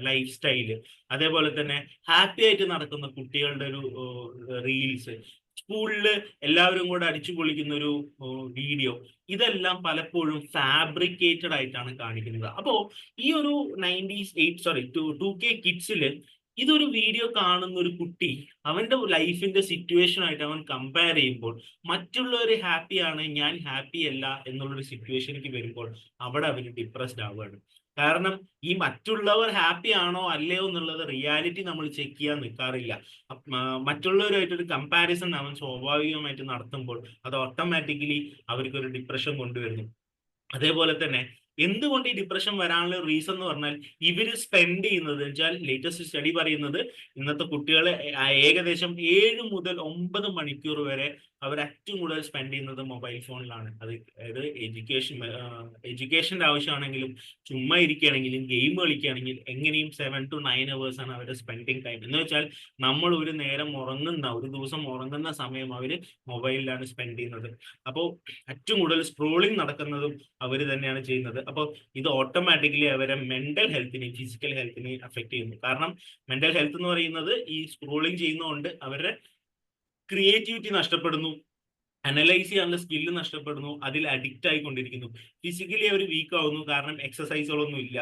ലൈഫ് സ്റ്റൈല്, അതേപോലെ തന്നെ ഹാപ്പി ആയിട്ട് നടക്കുന്ന കുട്ടികളുടെ ഒരു റീൽസ്, സ്കൂളില് എല്ലാവരും കൂടെ അടിച്ചു പൊളിക്കുന്ന ഒരു വീഡിയോ, ഇതെല്ലാം പലപ്പോഴും ഫാബ്രിക്കേറ്റഡ് ആയിട്ടാണ് കാണിക്കുന്നത്. അപ്പോ ഈ ഒരു 2K കിഡ്സില് ഇതൊരു വീഡിയോ കാണുന്ന ഒരു കുട്ടി അവന്റെ ലൈഫിന്റെ സിറ്റുവേഷനായിട്ട് അവൻ കമ്പയർ ചെയ്യുമ്പോൾ മറ്റുള്ളവർ ഹാപ്പിയാണ്, ഞാൻ ഹാപ്പി അല്ല എന്നുള്ളൊരു സിറ്റുവേഷനിലേക്ക് വരുമ്പോൾ അവിടെ അവർ ഡിപ്രസ്ഡ് ആവുകയാണ്. കാരണം ഈ മറ്റുള്ളവർ ഹാപ്പി ആണോ അല്ലയോ എന്നുള്ളത് റിയാലിറ്റി നമ്മൾ ചെക്ക് ചെയ്യാൻ നിൽക്കാറില്ല. മറ്റുള്ളവരുമായിട്ടൊരു കമ്പാരിസൺ അവൻ സ്വാഭാവികമായിട്ട് നടത്തുമ്പോൾ അത് ഓട്ടോമാറ്റിക്കലി അവർക്കൊരു ഡിപ്രഷൻ കൊണ്ടുവരുന്നു. അതേപോലെ തന്നെ എന്തുകൊണ്ട് ഈ ഡിപ്രഷൻ വരാനുള്ള റീസൺ എന്ന് പറഞ്ഞാൽ ഇവര് സ്പെൻഡ് ചെയ്യുന്നത് വെച്ചാൽ ലേറ്റസ്റ്റ് സ്റ്റഡി പറയുന്നത് ഇന്നത്തെ കുട്ടികളെ ഏകദേശം 7 മുതൽ 9 മണിക്കൂർ വരെ അവർ ഏറ്റവും കൂടുതൽ സ്പെൻഡ് ചെയ്യുന്നത് മൊബൈൽ ഫോണിലാണ്. അതായത് എഡ്യൂക്കേഷന്റെ ആവശ്യമാണെങ്കിലും ചുമ്മാ ഇരിക്കുകയാണെങ്കിലും ഗെയിം കളിക്കുകയാണെങ്കിൽ എങ്ങനെയും 7 to 9 hours ആണ് അവരുടെ സ്പെൻഡിങ് ടൈം. എന്ന് വെച്ചാൽ നമ്മൾ ഒരു ദിവസം ഉറങ്ങുന്ന സമയം അവര് മൊബൈലിലാണ് സ്പെൻഡ് ചെയ്യുന്നത്. അപ്പോൾ ഏറ്റവും കൂടുതൽ സ്ക്രോളിംഗ് നടക്കുന്നതും അവർ തന്നെയാണ് ചെയ്യുന്നത്. അപ്പോൾ ഇത് ഓട്ടോമാറ്റിക്കലി അവരെ മെന്റൽ ഹെൽത്തിനെയും ഫിസിക്കൽ ഹെൽത്തിനെയും അഫക്ട് ചെയ്യുന്നു. കാരണം മെന്റൽ ഹെൽത്ത് എന്ന് പറയുന്നത് ഈ സ്ക്രോളിംഗ് ചെയ്യുന്നതുകൊണ്ട് അവരുടെ ക്രിയേറ്റിവിറ്റി നഷ്ടപ്പെടുന്നു, അനലൈസ് ചെയ്യാനുള്ള സ്കില്ല് നഷ്ടപ്പെടുന്നു, അതിൽ അഡിക്റ്റ് ആയിക്കൊണ്ടിരിക്കുന്നു. ഫിസിക്കലി അവർ വീക്ക് ആവുന്നു, കാരണം എക്സസൈസുകളൊന്നും ഇല്ല.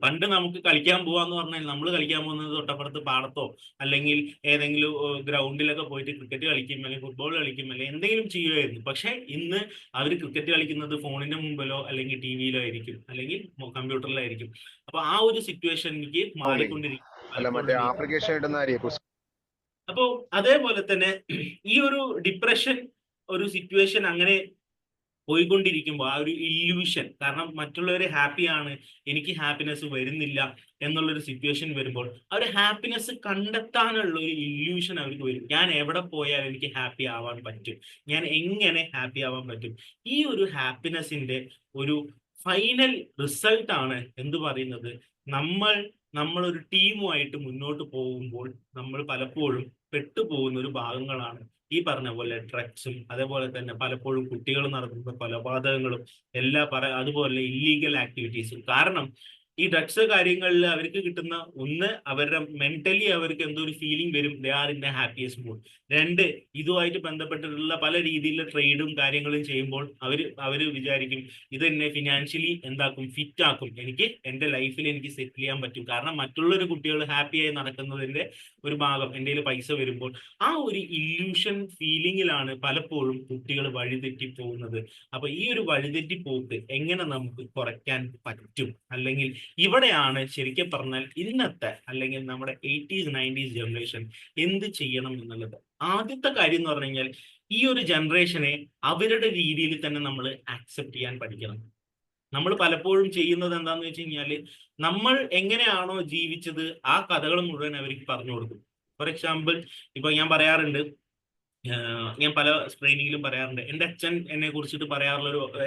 പണ്ട് നമുക്ക് കളിക്കാൻ പോവാന്ന് പറഞ്ഞാൽ നമ്മൾ കളിക്കാൻ പോകുന്നത് തൊട്ടപ്പുറത്ത് പാടത്തോ അല്ലെങ്കിൽ ഏതെങ്കിലും ഗ്രൗണ്ടിലൊക്കെ പോയിട്ട് ക്രിക്കറ്റ് കളിക്കും, അല്ലെങ്കിൽ ഫുട്ബോൾ കളിക്കും, അല്ലെങ്കിൽ എന്തെങ്കിലും ചെയ്യുമായിരുന്നു. പക്ഷെ ഇന്ന് അവർ ക്രിക്കറ്റ് കളിക്കുന്നത് ഫോണിന്റെ മുമ്പിലോ അല്ലെങ്കിൽ ടി വിയിലോ ആയിരിക്കും, അല്ലെങ്കിൽ കമ്പ്യൂട്ടറിലായിരിക്കും. അപ്പൊ ആ ഒരു സിറ്റുവേഷനിലേക്ക് മാറിക്കൊണ്ടിരിക്കും അല്ല പലപ്പോഴും മറ്റേ ആപ്ലിക്കേഷൻ ഇടുന്ന കാര്യം. അപ്പോ അതേപോലെ തന്നെ ഈ ഒരു ഡിപ്രഷൻ ഒരു സിറ്റുവേഷൻ അങ്ങനെ പോയിക്കൊണ്ടിരിക്കുമ്പോൾ ആ ഒരു ഇല്യൂഷൻ, കാരണം മറ്റുള്ളവരെ ഹാപ്പിയാണ്, എനിക്ക് ഹാപ്പിനെസ് വരുന്നില്ല എന്നുള്ളൊരു സിറ്റുവേഷൻ വരുമ്പോൾ ആ ഒരു ഹാപ്പിനെസ് കണ്ടെത്താനുള്ള ഒരു ഇല്യൂഷൻ അവർക്ക് വരും. ഞാൻ എവിടെ പോയാൽ എനിക്ക് ഹാപ്പി ആവാൻ പറ്റും, ഞാൻ എങ്ങനെ ഹാപ്പി ആവാൻ പറ്റും. ഈ ഒരു ഹാപ്പിനെസിന്റെ ഒരു ഫൈനൽ റിസൾട്ട് ആണ് എന്ത് പറയുന്നത്, നമ്മളൊരു ടീമുമായിട്ട് മുന്നോട്ട് പോകുമ്പോൾ നമ്മൾ പലപ്പോഴും പെട്ടുപോകുന്ന ഒരു ഭാഗങ്ങളാണ് ഈ പറഞ്ഞ പോലെ ഡ്രഗ്സും, അതേപോലെ തന്നെ പലപ്പോഴും കുട്ടികൾ നടത്തുന്ന കൊലപാതകങ്ങളും അതുപോലെ ഇല്ലീഗൽ ആക്ടിവിറ്റീസും. കാരണം ഈ ഡ്രഗ്സ് കാര്യങ്ങളിൽ അവർക്ക് കിട്ടുന്ന ഒന്ന്, അവരുടെ മെന്റലി അവർക്ക് എന്തോ ഒരു ഫീലിംഗ് വരും, they are in A happiest mood. രണ്ട്, ഇതുമായിട്ട് ബന്ധപ്പെട്ടിട്ടുള്ള പല രീതിയിലുള്ള ട്രേഡും കാര്യങ്ങളും ചെയ്യുമ്പോൾ അവര് വിചാരിക്കും ഇത് എന്നെ ഫിനാൻഷ്യലി എന്താക്കും, ഫിറ്റ് ആക്കും, എനിക്ക് എന്റെ ലൈഫിൽ എനിക്ക് സെറ്റിൽ ചെയ്യാൻ പറ്റും. കാരണം മറ്റുള്ളൊരു കുട്ടികൾ ഹാപ്പിയായി നടക്കുന്നതിന്റെ ഒരു ഭാഗം എൻ്റെ കയ്യിൽ പൈസ വരുമ്പോൾ ആ ഒരു ഇല്യൂഷൻ ഫീലിംഗിലാണ് പലപ്പോഴും കുട്ടികൾ വഴിതെറ്റി പോകുന്നത്. അപ്പൊ ഈ ഒരു വഴിതെറ്റി പോക്ക് എങ്ങനെ നമുക്ക് കുറയ്ക്കാൻ പറ്റും, അല്ലെങ്കിൽ ഇവിടെയാണ് ശരിക്കും പറഞ്ഞാൽ ഇന്നത്തെ അല്ലെങ്കിൽ നമ്മുടെ 80s 90s ജനറേഷൻ എന്ത് ചെയ്യണം എന്നുള്ളത്. ആദ്യത്തെ കാര്യം എന്ന് പറഞ്ഞു കഴിഞ്ഞാൽ ഈ ഒരു ജനറേഷനെ അവരുടെ രീതിയിൽ തന്നെ നമ്മൾ ആക്സെപ്റ്റ് ചെയ്യാൻ പഠിക്കണം. നമ്മൾ പലപ്പോഴും ചെയ്യുന്നത് എന്താന്ന് വെച്ച് കഴിഞ്ഞാല്, നമ്മൾ എങ്ങനെയാണോ ജീവിച്ചത് ആ കഥകൾ മുഴുവൻ അവർക്ക് പറഞ്ഞു കൊടുക്കും. ഫോർ എക്സാമ്പിൾ, ഇപ്പൊ ഞാൻ പറയാറുണ്ട്, ഞാൻ പല ട്രെയിനിങ്ങിലും പറയാറുണ്ട്, എൻ്റെ അച്ഛൻ എന്നെ കുറിച്ചിട്ട്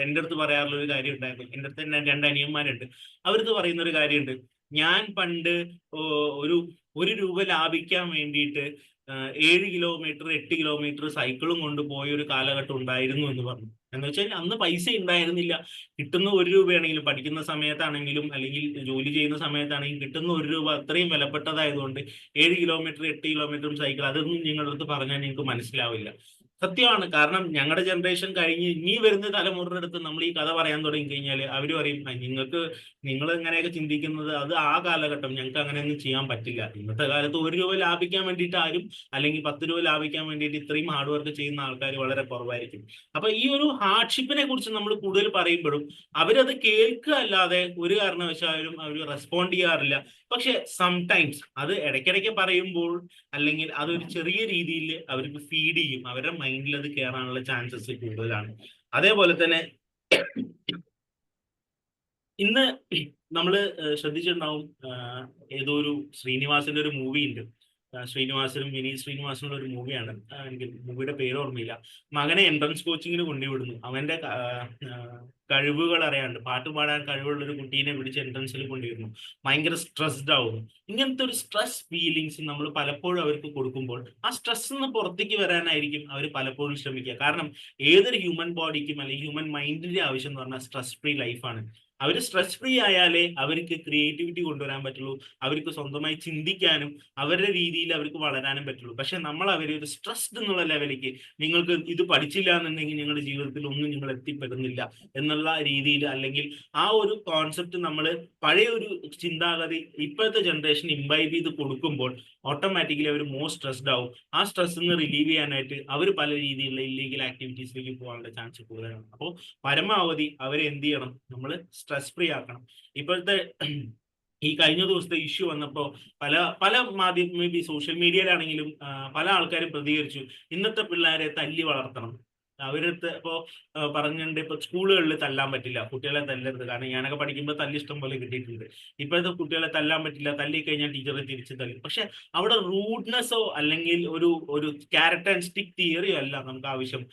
എൻ്റെ അടുത്ത് പറയാറുള്ള ഒരു കാര്യം ഉണ്ടായിരുന്നു. എൻ്റെ അടുത്ത് തന്നെ 2 അനിയന്മാരുണ്ട്. അവർക്ക് പറയുന്ന ഒരു കാര്യമുണ്ട്, ഞാൻ പണ്ട് ഒരു 1 രൂപ ലാഭിക്കാൻ വേണ്ടിയിട്ട് 7 കിലോമീറ്റർ 8 കിലോമീറ്റർ സൈക്കിളും കൊണ്ട് പോയ ഒരു കാലഘട്ടം ഉണ്ടായിരുന്നു എന്ന് പറഞ്ഞു. എന്ന് വെച്ചാൽ അന്ന് പൈസ ഉണ്ടായിരുന്നില്ല. കിട്ടുന്ന 1 രൂപയാണെങ്കിലും, പഠിക്കുന്ന സമയത്താണെങ്കിലും അല്ലെങ്കിൽ ജോലി ചെയ്യുന്ന സമയത്താണെങ്കിലും കിട്ടുന്ന 1 രൂപ അത്രയും വിലപ്പെട്ടതായതുകൊണ്ട് 7 കിലോമീറ്റർ 8 കിലോമീറ്ററും സൈക്കിൾ, അതൊന്നും നിങ്ങളുടെ അടുത്ത് പറഞ്ഞാൽ നിങ്ങൾക്ക് മനസ്സിലാവില്ല. സത്യമാണ്. കാരണം ഞങ്ങളുടെ ജനറേഷൻ കഴിഞ്ഞ് ഇനി വരുന്ന തലമുറയുടെ അടുത്ത് നമ്മൾ ഈ കഥ പറയാൻ തുടങ്ങി കഴിഞ്ഞാൽ അവർ പറയും, നിങ്ങൾ ഇങ്ങനെയൊക്കെ ചിന്തിക്കുന്നത് അത് ആ കാലഘട്ടം, ഞങ്ങൾക്ക് അങ്ങനെയൊന്നും ചെയ്യാൻ പറ്റില്ല. ഇന്നത്തെ കാലത്ത് 1 രൂപ ലാഭിക്കാൻ വേണ്ടിയിട്ട് ആരും, അല്ലെങ്കിൽ 10 രൂപ ലാഭിക്കാൻ വേണ്ടിയിട്ട് ഇത്രയും ഹാർഡ് വർക്ക് ചെയ്യുന്ന ആൾക്കാർ വളരെ കുറവായിരിക്കും. അപ്പൊ ഈ ഒരു ഹാർഡ്ഷിപ്പിനെ കുറിച്ച് നമ്മൾ കൂടുതൽ പറയുമ്പോഴും അവരത് കേൾക്കുക അല്ലാതെ ഒരു കാരണവശാലും അവർ റെസ്പോണ്ട് ചെയ്യാറില്ല. പക്ഷെ സംടൈംസ് അത് ഇടയ്ക്കിടയ്ക്ക് പറയുമ്പോൾ, അല്ലെങ്കിൽ അതൊരു ചെറിയ രീതിയിൽ അവർക്ക് ഫീഡ് ചെയ്യും, അവരുടെ മൈൻഡിൽ അത് കയറാനുള്ള ചാൻസസ് കൂടുതലാണ്. അതേപോലെ തന്നെ ഇന്ന് നമ്മൾ ശ്രദ്ധിച്ചിട്ടുണ്ടാവും, ഏതോ ഒരു ശ്രീനിവാസന്റെ ഒരു മൂവി ഉണ്ട്, ശ്രീനിവാസനും വിനീത് ശ്രീനിവാസനുള്ള ഒരു മൂവിയാണ്, എനിക്ക് മൂവിയുടെ പേര് ഓർമ്മയില്ല. മകനെ എൻട്രൻസ് കോച്ചിങ്ങിന് കൊണ്ടുവിടുന്നു. അവന്റെ കഴിവുകൾ അറിയാണ്ട് പാട്ട് പാടാൻ കഴിവുള്ള ഒരു കുട്ടീനെ പിടിച്ച് എൻട്രൻസിൽ കൊണ്ടുവരുന്നു. ഭയങ്കര സ്ട്രെസ്ഡ് ആവുന്നു. ഇങ്ങനത്തെ ഒരു സ്ട്രെസ് ഫീലിങ്സ് നമ്മൾ പലപ്പോഴും അവർക്ക് കൊടുക്കുമ്പോൾ ആ സ്ട്രെസ് നിന്ന് പുറത്തേക്ക് വരാനായിരിക്കും അവർ പലപ്പോഴും ശ്രമിക്കുക. കാരണം ഏതൊരു ഹ്യൂമൻ ബോഡിക്കും അല്ലെങ്കിൽ ഹ്യൂമൻ മൈൻഡിന്റെ ആവശ്യം എന്ന് പറഞ്ഞാൽ സ്ട്രെസ് ഫ്രീ ലൈഫാണ്. അവർ സ്ട്രെസ് ഫ്രീ ആയാലേ അവർക്ക് ക്രിയേറ്റിവിറ്റി കൊണ്ടുവരാൻ പറ്റുള്ളൂ, അവർക്ക് സ്വന്തമായി ചിന്തിക്കാനും അവരുടെ രീതിയിൽ അവർക്ക് വളരാനും പറ്റുള്ളൂ. പക്ഷെ നമ്മൾ അവരെ ഒരു സ്ട്രെസ്ഡ് എന്നുള്ള ലെവലിലേക്ക്, നിങ്ങൾക്ക് ഇത് പഠിച്ചില്ല എന്നുണ്ടെങ്കിൽ നിങ്ങളുടെ ജീവിതത്തിൽ ഒന്നും നിങ്ങൾ എത്തിപ്പെടുന്നില്ല എന്നുള്ള രീതിയിൽ, അല്ലെങ്കിൽ ആ ഒരു കോൺസെപ്റ്റ് നമ്മൾ പഴയ ഒരു ചിന്താഗതി ഇപ്പോഴത്തെ ജനറേഷൻ ഇംബൈബ് ചെയ്ത് കൊടുക്കുമ്പോൾ ഓട്ടോമാറ്റിക്കലി അവർ മോർ സ്ട്രെസ്ഡ് ആവും. ആ സ്ട്രെസ് നിന്ന് റിലീവ് ചെയ്യാനായിട്ട് അവർ പല രീതിയിലുള്ള ഇല്ലീഗൽ ആക്ടിവിറ്റീസിലേക്ക് പോകാനുള്ള ചാൻസ് കൂടുതലാണ്. അപ്പോൾ പരമാവധി അവരെ എന്ത് ചെയ്യണം, നമ്മൾ സ്ട്രെസ് ഫ്രീ ആക്കണം. ഇപ്പോഴത്തെ ഈ കഴിഞ്ഞ ദിവസത്തെ ഇഷ്യൂ വന്നപ്പോൾ പല മാധ്യമ മേ ബി സോഷ്യൽ മീഡിയയിലാണെങ്കിലും പല ആൾക്കാരും പ്രതികരിച്ചു, ഇന്നത്തെ പിള്ളേരെ തല്ലി വളർത്തണം. അവരടുത്ത് ഇപ്പോ പറഞ്ഞിട്ടുണ്ട്, ഇപ്പൊ സ്കൂളുകളിൽ തല്ലാൻ പറ്റില്ല, കുട്ടികളെ തല്ലരുത്. കാരണം ഞാനൊക്കെ പഠിക്കുമ്പോൾ തല്ലി ഇഷ്ടം പോലെ കിട്ടിയിട്ടുണ്ട്. ഇപ്പോഴത്തെ കുട്ടികളെ തല്ലാൻ പറ്റില്ല, തല്ലി കഴിഞ്ഞാൽ ടീച്ചറെ തിരിച്ച് തല്ലും. പക്ഷെ അവിടെ റൂഡ്നെസ്സോ അല്ലെങ്കിൽ ഒരു ക്യാരക്ടറിസ്റ്റിക് തിയറിയോ അല്ല നമുക്ക് ആവശ്യം.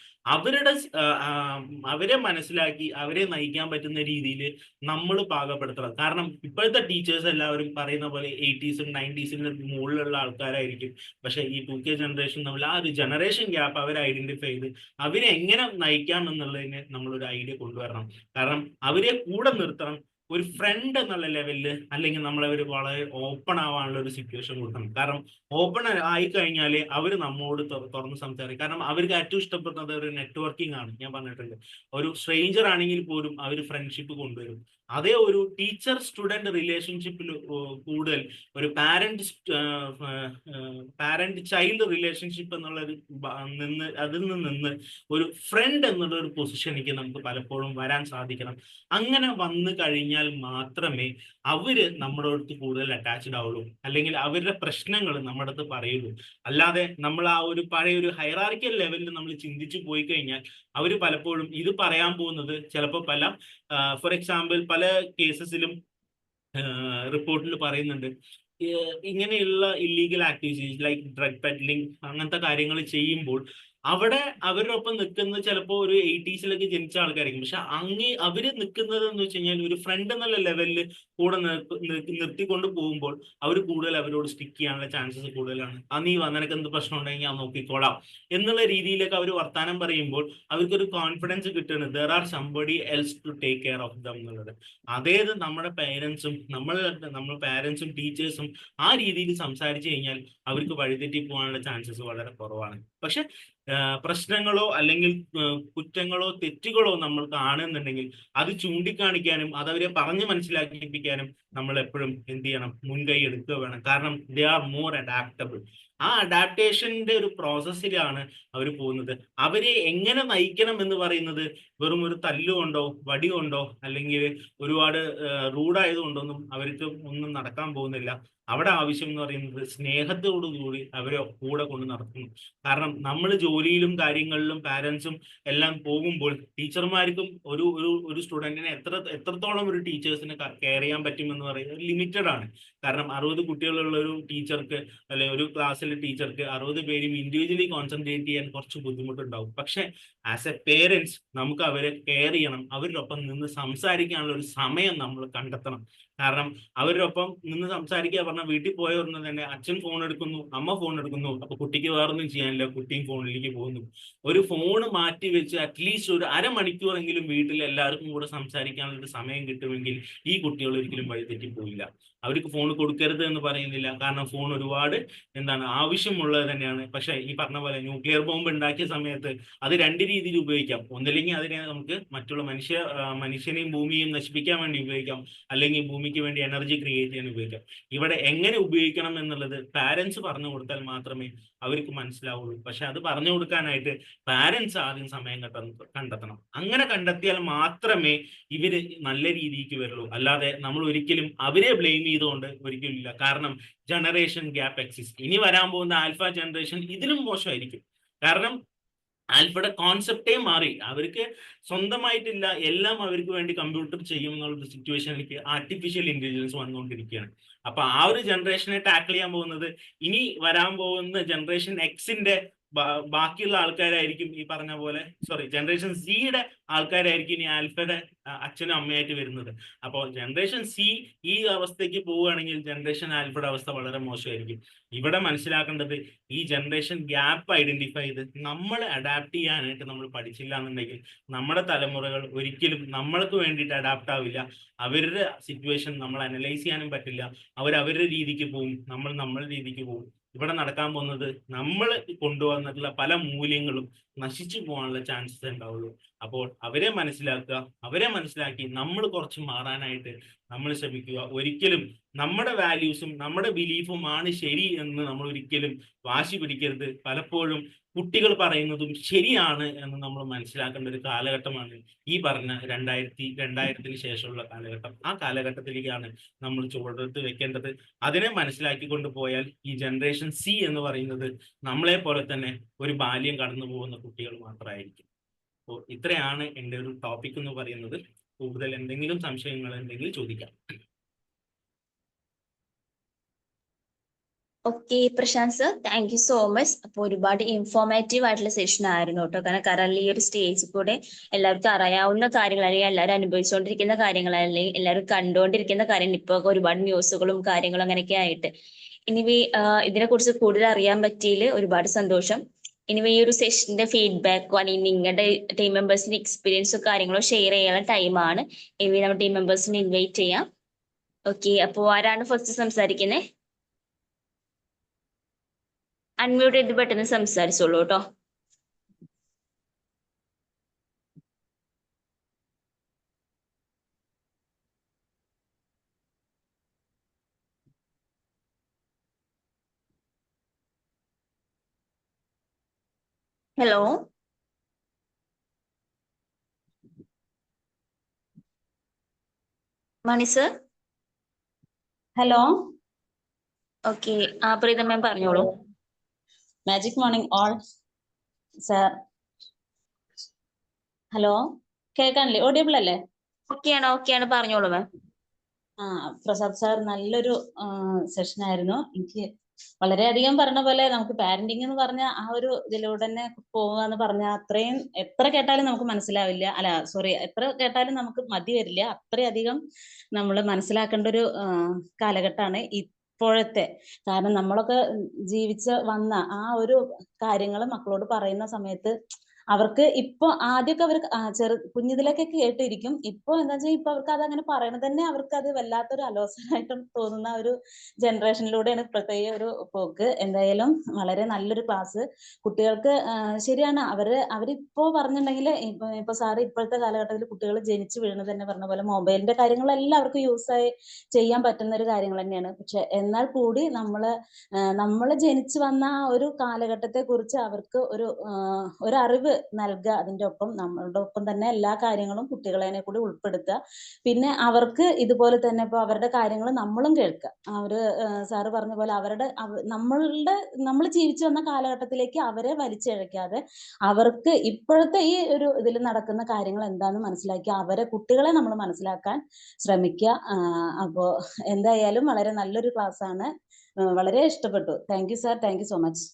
അവരെ മനസ്സിലാക്കി അവരെ നയിക്കാൻ പറ്റുന്ന രീതിയിൽ നമ്മൾ പാകപ്പെടുത്തണം. കാരണം ഇപ്പോഴത്തെ ടീച്ചേഴ്സ് എല്ലാവരും പറയുന്ന പോലെ 80s 90s മുകളിലുള്ള ആൾക്കാരായിരിക്കും. പക്ഷെ ഈ 2K ജനറേഷൻ നമ്മൾ ആ ഒരു ജനറേഷൻ ഗ്യാപ്പ് അവർ ഐഡന്റിഫൈ ചെയ്ത് അവരെ എങ്ങനെ നയിക്കാം എന്നുള്ളതിന് നമ്മളൊരു ഐഡിയ കൊണ്ടുവരണം. കാരണം അവരെ കൂടെ നിർത്തണം. ഒരു ഫ്രണ്ട് എന്നുള്ള ലെവലിൽ അല്ലെങ്കിൽ നമ്മളവർ വളരെ ഓപ്പൺ ആവാനുള്ള ഒരു സിറ്റുവേഷൻ കൊടുക്കണം. കാരണം ഓപ്പൺ ആയി കഴിഞ്ഞാൽ അവർ നമ്മോട് തുറന്ന് സംസാരിക്കും. കാരണം അവർക്ക് ഏറ്റവും ഇഷ്ടപ്പെടുന്നത് ഒരു നെറ്റ്വർക്കിംഗ് ആണ്. ഞാൻ പറഞ്ഞിട്ടുണ്ട്, ഒരു സ്ട്രേഞ്ചർ ആണെങ്കിൽ പോലും അവർ ഫ്രണ്ട്ഷിപ്പ് കൊണ്ടുവരും. അതേ ഒരു ടീച്ചർ സ്റ്റുഡന്റ് റിലേഷൻഷിപ്പിൽ കൂടുതൽ ഒരു പാരന്റ് ചൈൽഡ് റിലേഷൻഷിപ്പ് എന്നുള്ള അതിൽ നിന്ന് ഒരു ഫ്രണ്ട് എന്നുള്ള ഒരു പൊസിഷനിലേക്ക് നമുക്ക് പലപ്പോഴും വരാൻ സാധിക്കണം. അങ്ങനെ വന്നു കഴിഞ്ഞാൽ മാത്രമേ അവര് നമ്മുടെ അടുത്ത് കൂടുതൽ അറ്റാച്ച്ഡ് ആവുള്ളൂ, അല്ലെങ്കിൽ അവരുടെ പ്രശ്നങ്ങൾ നമ്മുടെ അടുത്ത് പറയുള്ളൂ. അല്ലാതെ നമ്മൾ ആ ഒരു പഴയ ഒരു ഹൈറാർക്കിയൽ ലെവലിൽ നമ്മൾ ചിന്തിച്ചു പോയി കഴിഞ്ഞാൽ അവര് പലപ്പോഴും ഇത് പറയാൻ പോകുന്നത് ചിലപ്പോൾ ഫോർ എക്സാമ്പിൾ പല കേസസിലും റിപ്പോർട്ടിൽ പറയുന്നുണ്ട്, ഇങ്ങനെയുള്ള ഇല്ലീഗൽ ആക്ടിവിറ്റീസ് ലൈക്ക് ഡ്രഗ് പെഡ്ലിംഗ് അങ്ങനത്തെ കാര്യങ്ങൾ ചെയ്യുമ്പോൾ അവിടെ അവരോടൊപ്പം നിൽക്കുന്നത് ചിലപ്പോൾ ഒരു 80s ജനിച്ച ആൾക്കാരായിരിക്കും. പക്ഷെ അവര് നിൽക്കുന്നത് എന്ന് വെച്ച് കഴിഞ്ഞാൽ ഒരു ഫ്രണ്ട് എന്നുള്ള ലെവലിൽ കൂടെ നിർത്തിക്കൊണ്ട് പോകുമ്പോൾ അവർ കൂടുതൽ അവരോട് സ്റ്റിക്ക് ചെയ്യാനുള്ള ചാൻസസ് കൂടുതലാണ്. നീ നിനക്ക് എന്ത് പ്രശ്നം ഉണ്ടെങ്കിൽ ഞാൻ നോക്കിക്കോളാം എന്നുള്ള രീതിയിലേക്ക് അവർ വർത്താനം പറയുമ്പോൾ അവർക്കൊരു കോൺഫിഡൻസ് കിട്ടുന്നത് there are somebody else to take care of them എന്നുള്ളത്. അതേത് നമ്മുടെ പേരൻസും നമ്മൾ പാരൻസും ടീച്ചേഴ്സും ആ രീതിയിൽ സംസാരിച്ചു കഴിഞ്ഞാൽ അവർക്ക് വഴിതെറ്റി പോകാനുള്ള ചാൻസസ് വളരെ കുറവാണ്. പക്ഷെ പ്രശ്നങ്ങളോ അല്ലെങ്കിൽ കുറ്റങ്ങളോ തെറ്റുകളോ നമ്മൾ കാണുന്നുണ്ടെങ്കിൽ അത് ചൂണ്ടിക്കാണിക്കാനും അതവരെ പറഞ്ഞ് മനസ്സിലാക്കിപ്പിക്കാനും നമ്മൾ എപ്പോഴും എന്ത് ചെയ്യണം, മുൻകൈ എടുക്കുക വേണം. കാരണം ദേ ആർ മോർ അഡാപ്റ്റബിൾ. ആ അഡാപ്റ്റേഷന്റെ ഒരു പ്രോസസ്സിലാണ് അവർ പോകുന്നത്. അവരെ എങ്ങനെ നയിക്കണം എന്ന് പറയുന്നത് വെറും ഒരു തല്ലുകൊണ്ടോ വടി കൊണ്ടോ അല്ലെങ്കിൽ ഒരുപാട് റൂഡായതുകൊണ്ടൊന്നും അവർക്ക് ഒന്നും നടക്കാൻ പോകുന്നില്ല. അവിടെ ആവശ്യം എന്ന് പറയുന്നത് സ്നേഹത്തോടുകൂടി അവരെ കൂടെ കൊണ്ട് നടത്തുന്നു. കാരണം നമ്മൾ ജോലിയിലും കാര്യങ്ങളിലും പാരൻസും എല്ലാം പോകുമ്പോൾ ടീച്ചർമാർക്കും ഒരു സ്റ്റുഡന്റിനെ എത്രത്തോളം ഒരു ടീച്ചേഴ്സിനെ കെയർ ചെയ്യാൻ പറ്റുമെന്ന് പറയുന്നത് ലിമിറ്റഡ് ആണ്. കാരണം 60 കുട്ടികളുള്ള ഒരു ടീച്ചർക്ക് അല്ലെങ്കിൽ ഒരു ക്ലാസ്സിലെ ടീച്ചർക്ക് 60 പേരും ഇൻഡിവിജ്വലി കോൺസെൻട്രേറ്റ് ചെയ്യാൻ കുറച്ച് ബുദ്ധിമുട്ടുണ്ടാവും. പക്ഷെ ആസ് എ പേരൻസ് നമുക്ക് അവരെ കെയർ ചെയ്യണം. അവരുടെ ഒപ്പം നിന്ന് സംസാരിക്കാനുള്ള ഒരു സമയം നമ്മൾ കണ്ടെത്തണം. കാരണം അവരുടെ ഒപ്പം നിന്ന് സംസാരിക്കുക പറഞ്ഞാൽ വീട്ടിൽ പോയ ഉടനെ തന്നെ അച്ഛൻ ഫോൺ എടുക്കുന്നു, അമ്മ ഫോൺ എടുക്കുന്നു. അപ്പൊ കുട്ടിക്ക് വേറൊന്നും ചെയ്യാനില്ല, കുട്ടിയും ഫോണിലേക്ക് പോകുന്നു. ഒരു ഫോൺ മാറ്റി വെച്ച് അറ്റ്ലീസ്റ്റ് ഒരു അരമണിക്കൂറെങ്കിലും വീട്ടിൽ എല്ലാവർക്കും കൂടെ സംസാരിക്കാനുള്ള ഒരു സമയം കിട്ടുമെങ്കിൽ ഈ കുട്ടികൾ ഒരിക്കലും വഴിതെറ്റി പോയില്ല. അവർക്ക് ഫോൺ കൊടുക്കരുത് എന്ന് പറയുന്നില്ല, കാരണം ഫോൺ ഒരുപാട് ആവശ്യമുള്ളത് തന്നെയാണ്. പക്ഷെ ഈ പറഞ്ഞ പോലെ ന്യൂക്ലിയർ ബോംബ് ഉണ്ടാക്കിയ സമയത്ത് അത് രണ്ട് രീതിയിൽ ഉപയോഗിക്കാം. ഒന്നില്ലെങ്കിൽ അതിനെ നമുക്ക് മറ്റുള്ള മനുഷ്യനെയും ഭൂമിയെയും നശിപ്പിക്കാൻ വേണ്ടി ഉപയോഗിക്കാം, അല്ലെങ്കിൽ ഭൂമിക്ക് വേണ്ടി എനർജി ക്രിയേറ്റ് ചെയ്യാൻ ഉപയോഗിക്കാം. ഇവിടെ എങ്ങനെ ഉപയോഗിക്കണം എന്നുള്ളത് പാരന്റ്സ് പറഞ്ഞു കൊടുത്താൽ മാത്രമേ അവർക്ക് മനസ്സിലാവുള്ളൂ. പക്ഷെ അത് പറഞ്ഞു കൊടുക്കാനായിട്ട് പാരന്റ്സ് ആദ്യം സമയം കണ്ടെത്തണം. അങ്ങനെ കണ്ടെത്തിയാൽ മാത്രമേ ഇവര് നല്ല രീതിക്ക് വരുള്ളൂ. അല്ലാതെ നമ്മൾ ഒരിക്കലും അവരെ ബ്ലെയിം ചെയ്തുകൊണ്ട് ഒരിക്കലും ഇല്ല. കാരണം ജനറേഷൻ ഗ്യാപ്പ് എക്സിസ്റ്റ്. ഇനി വരാൻ പോകുന്ന ആൽഫ ജനറേഷൻ ഇതിലും മോശമായിരിക്കും. കാരണം ആൽഫയുടെ കോൺസെപ്റ്റേ മാറി. അവർക്ക് സ്വന്തമായിട്ടില്ല, എല്ലാം അവർക്ക് വേണ്ടി കമ്പ്യൂട്ടർ ചെയ്യും എന്നുള്ള സിറ്റുവേഷനിലേക്ക് ആർട്ടിഫിഷ്യൽ ഇന്റലിജൻസ് വന്നുകൊണ്ടിരിക്കുകയാണ്. അപ്പൊ ആ ഒരു ജനറേഷനെ ടാക്കിൾ ചെയ്യാൻ പോകുന്നത് ഇനി വരാൻ പോകുന്ന ജനറേഷൻ എക്സിന്റെ ബാക്കിയുള്ള ആൾക്കാരായിരിക്കും. ഈ പറഞ്ഞ പോലെ ജനറേഷൻ സിയുടെ ആൾക്കാരായിരിക്കും ഇനി ആൽഫയുടെ അച്ഛനും അമ്മയായിട്ട് വരുന്നത്. അപ്പോൾ ജനറേഷൻ സി ഈ അവസ്ഥയ്ക്ക് പോവുകയാണെങ്കിൽ ജനറേഷൻ ആൽഫയുടെ അവസ്ഥ വളരെ മോശമായിരിക്കും. ഇവിടെ മനസ്സിലാക്കേണ്ടത് ഈ ജനറേഷൻ ഗ്യാപ്പ് ഐഡന്റിഫൈ ചെയ്ത് നമ്മൾ അഡാപ്റ്റ് ചെയ്യാനായിട്ട് നമ്മൾ പഠിച്ചില്ല എന്നുണ്ടെങ്കിൽ നമ്മുടെ തലമുറകൾ ഒരിക്കലും നമ്മൾക്ക് വേണ്ടിയിട്ട് അഡാപ്റ്റ് ആവില്ല. അവരുടെ സിറ്റുവേഷൻ നമ്മൾ അനലൈസ് ചെയ്യാനും പറ്റില്ല. അവരുടെ രീതിക്ക് പോവും, നമ്മൾ നമ്മളുടെ രീതിക്ക് പോവും. ഇവിടെ നടക്കാൻ പോകുന്നത് നമ്മൾ കൊണ്ടുവന്നിട്ടുള്ള പല മൂല്യങ്ങളും നശിച്ചു പോകാനുള്ള ചാൻസസ് ഉണ്ടാവുള്ളൂ. അപ്പോൾ അവരെ മനസ്സിലാക്കി നമ്മൾ കുറച്ച് മാറാനായിട്ട് നമ്മൾ ശ്രമിക്കുക. ഒരിക്കലും നമ്മുടെ വാല്യൂസും നമ്മുടെ ബിലീഫും ആണ് ശരി എന്ന് നമ്മൾ ഒരിക്കലും വാശി പിടിക്കരുത്. പലപ്പോഴും കുട്ടികൾ പറയുന്നതും ശരിയാണ് എന്ന് നമ്മൾ മനസ്സിലാക്കേണ്ട ഒരു കാലഘട്ടമാണ് ഈ പറഞ്ഞ 2000-ത്തിന് ശേഷമുള്ള കാലഘട്ടം. ആ കാലഘട്ടത്തിലേക്കാണ് നമ്മൾ ചുവടെടുത്ത് വെക്കേണ്ടത്. അതിനെ മനസ്സിലാക്കിക്കൊണ്ട് പോയാൽ ഈ ജനറേഷൻ സി എന്ന് പറയുന്നത് നമ്മളെ പോലെ തന്നെ ഒരു ബാല്യം കടന്നു പോകുന്ന കുട്ടികൾ മാത്രമായിരിക്കും. അപ്പോൾ ഇത്രയാണ് എൻ്റെ ഒരു ടോപ്പിക് എന്ന് പറയുന്നത്. കൂടുതൽ എന്തെങ്കിലും സംശയങ്ങൾ എന്തെങ്കിലും ചോദിക്കാം. Okay Prashant sir, thank you so much. അപ്പോൾ ഒരുപാട് ഇൻഫോർമേറ്റീവ് ആയിട്ടുള്ള സെഷൻ ആയിരുന്നു കേട്ടോ. കാരണം കറന്റ് ഈ ഒരു സ്റ്റേജിൽ കൂടെ എല്ലാവർക്കും അറിയാവുന്ന കാര്യങ്ങൾ, അല്ലെങ്കിൽ എല്ലാവരും അനുഭവിച്ചുകൊണ്ടിരിക്കുന്ന കാര്യങ്ങൾ, അല്ലെങ്കിൽ എല്ലാവരും കണ്ടുകൊണ്ടിരിക്കുന്ന കാര്യങ്ങൾ, ഇപ്പൊ ഒരുപാട് ന്യൂസുകളും കാര്യങ്ങളും അങ്ങനെയൊക്കെ ആയിട്ട് ഇതിനെ കുറിച്ച് കൂടുതൽ അറിയാൻ പറ്റിയതിൽ ഒരുപാട് സന്തോഷം. ഇനി ഈ ഒരു സെഷന്റെ ഫീഡ്ബാക്കോ അല്ലെങ്കിൽ നിങ്ങളുടെ ടീം മെമ്പേഴ്സിന്റെ എക്സ്പീരിയൻസോ കാര്യങ്ങളോ ഷെയർ ചെയ്യാനുള്ള ടൈമാണ്. ഇനി നമ്മുടെ ടീം മെമ്പേഴ്സിനെ ഇൻവൈറ്റ് ചെയ്യാം. ഓക്കെ, അപ്പോ ആരാണ് ഫസ്റ്റ് സംസാരിക്കുന്നത്? അൺമ്യൂട്ട് ചെയ്ത് പെട്ടെന്ന് സംസാരിച്ചോളൂ കേട്ടോ. Hello, Mani sir. Hello. Okay, Preetha ma'am പറഞ്ഞോളൂ. Magic morning all sir. Hello, കേൾക്കാനില്ലേ? ഓഡിയബിൾ അല്ലേ? ഓക്കെയാണ് പറഞ്ഞോളൂ മാം. പ്രസാദ് സാർ, നല്ലൊരു സെഷൻ ആയിരുന്നു. എനിക്ക് വളരെയധികം പറഞ്ഞ പോലെ നമുക്ക് പാരന്റിങ് എന്ന് പറഞ്ഞ ആ ഒരു ഇതിലൂടെ തന്നെ പോവുക എന്ന് പറഞ്ഞാൽ അത്രയും എത്ര കേട്ടാലും നമുക്ക് മനസ്സിലാവില്ല. അല്ല സോറി, എത്ര കേട്ടാലും നമുക്ക് മതി വരില്ല. അത്രയധികം നമ്മൾ മനസ്സിലാക്കേണ്ട ഒരു കാലഘട്ടമാണ് ഇപ്പോഴത്തെ. കാരണം നമ്മളൊക്കെ ജീവിച്ച് വന്ന ആ ഒരു കാര്യങ്ങൾ മക്കളോട് പറയുന്ന സമയത്ത് അവർക്ക് ഇപ്പൊ ആദ്യമൊക്കെ അവർ കുഞ്ഞിതിലൊക്കെ കേട്ടിരിക്കും. ഇപ്പൊ എന്താ വെച്ചാൽ ഇപ്പൊ അവർക്ക് അതങ്ങനെ പറയണത് തന്നെ അവർക്ക് അത് വല്ലാത്തൊരു അലോസരമായിട്ട് തോന്നുന്ന ഒരു ജനറേഷനിലൂടെയാണ് ഇപ്പോഴത്തെ ഈ ഒരു പോക്ക്. എന്തായാലും വളരെ നല്ലൊരു ക്ലാസ്. കുട്ടികൾക്ക് ശരിയാണ്, അവരിപ്പോ പറഞ്ഞിട്ടുണ്ടെങ്കിൽ ഇപ്പൊ സാറ് ഇപ്പോഴത്തെ കാലഘട്ടത്തിൽ കുട്ടികൾ ജനിച്ചു വീഴുന്നത് തന്നെ പറഞ്ഞ പോലെ മൊബൈലിന്റെ കാര്യങ്ങളെല്ലാം അവർക്ക് ചെയ്യാൻ പറ്റുന്ന ഒരു കാര്യങ്ങൾ തന്നെയാണ്. പക്ഷെ എന്നാൽ കൂടി നമ്മള് ജനിച്ചു വന്ന ആ ഒരു കാലഘട്ടത്തെ കുറിച്ച് അവർക്ക് ഒരു അറിവ് നൽകുക. അതിന്റെ ഒപ്പം നമ്മളുടെ ഒപ്പം തന്നെ എല്ലാ കാര്യങ്ങളും കുട്ടികളെ കൂടി ഉൾപ്പെടുത്തുക. പിന്നെ അവർക്ക് ഇതുപോലെ തന്നെ ഇപ്പൊ അവരുടെ കാര്യങ്ങൾ നമ്മളും കേൾക്കുക. സാറ് പറഞ്ഞ പോലെ നമ്മൾ ജീവിച്ചു വന്ന കാലഘട്ടത്തിലേക്ക് അവരെ വലിച്ചിഴക്കാതെ അവർക്ക് ഇപ്പോഴത്തെ ഈ ഒരു ഇതിൽ നടക്കുന്ന കാര്യങ്ങൾ എന്താണെന്ന് മനസ്സിലാക്കി അവരെ കുട്ടികളെ നമ്മൾ മനസ്സിലാക്കാൻ ശ്രമിക്കുക. അപ്പോ എന്തായാലും വളരെ നല്ലൊരു ക്ലാസ് ആണ്. വളരെ ഇഷ്ടപ്പെട്ടു. Thank you sir, thank you so much.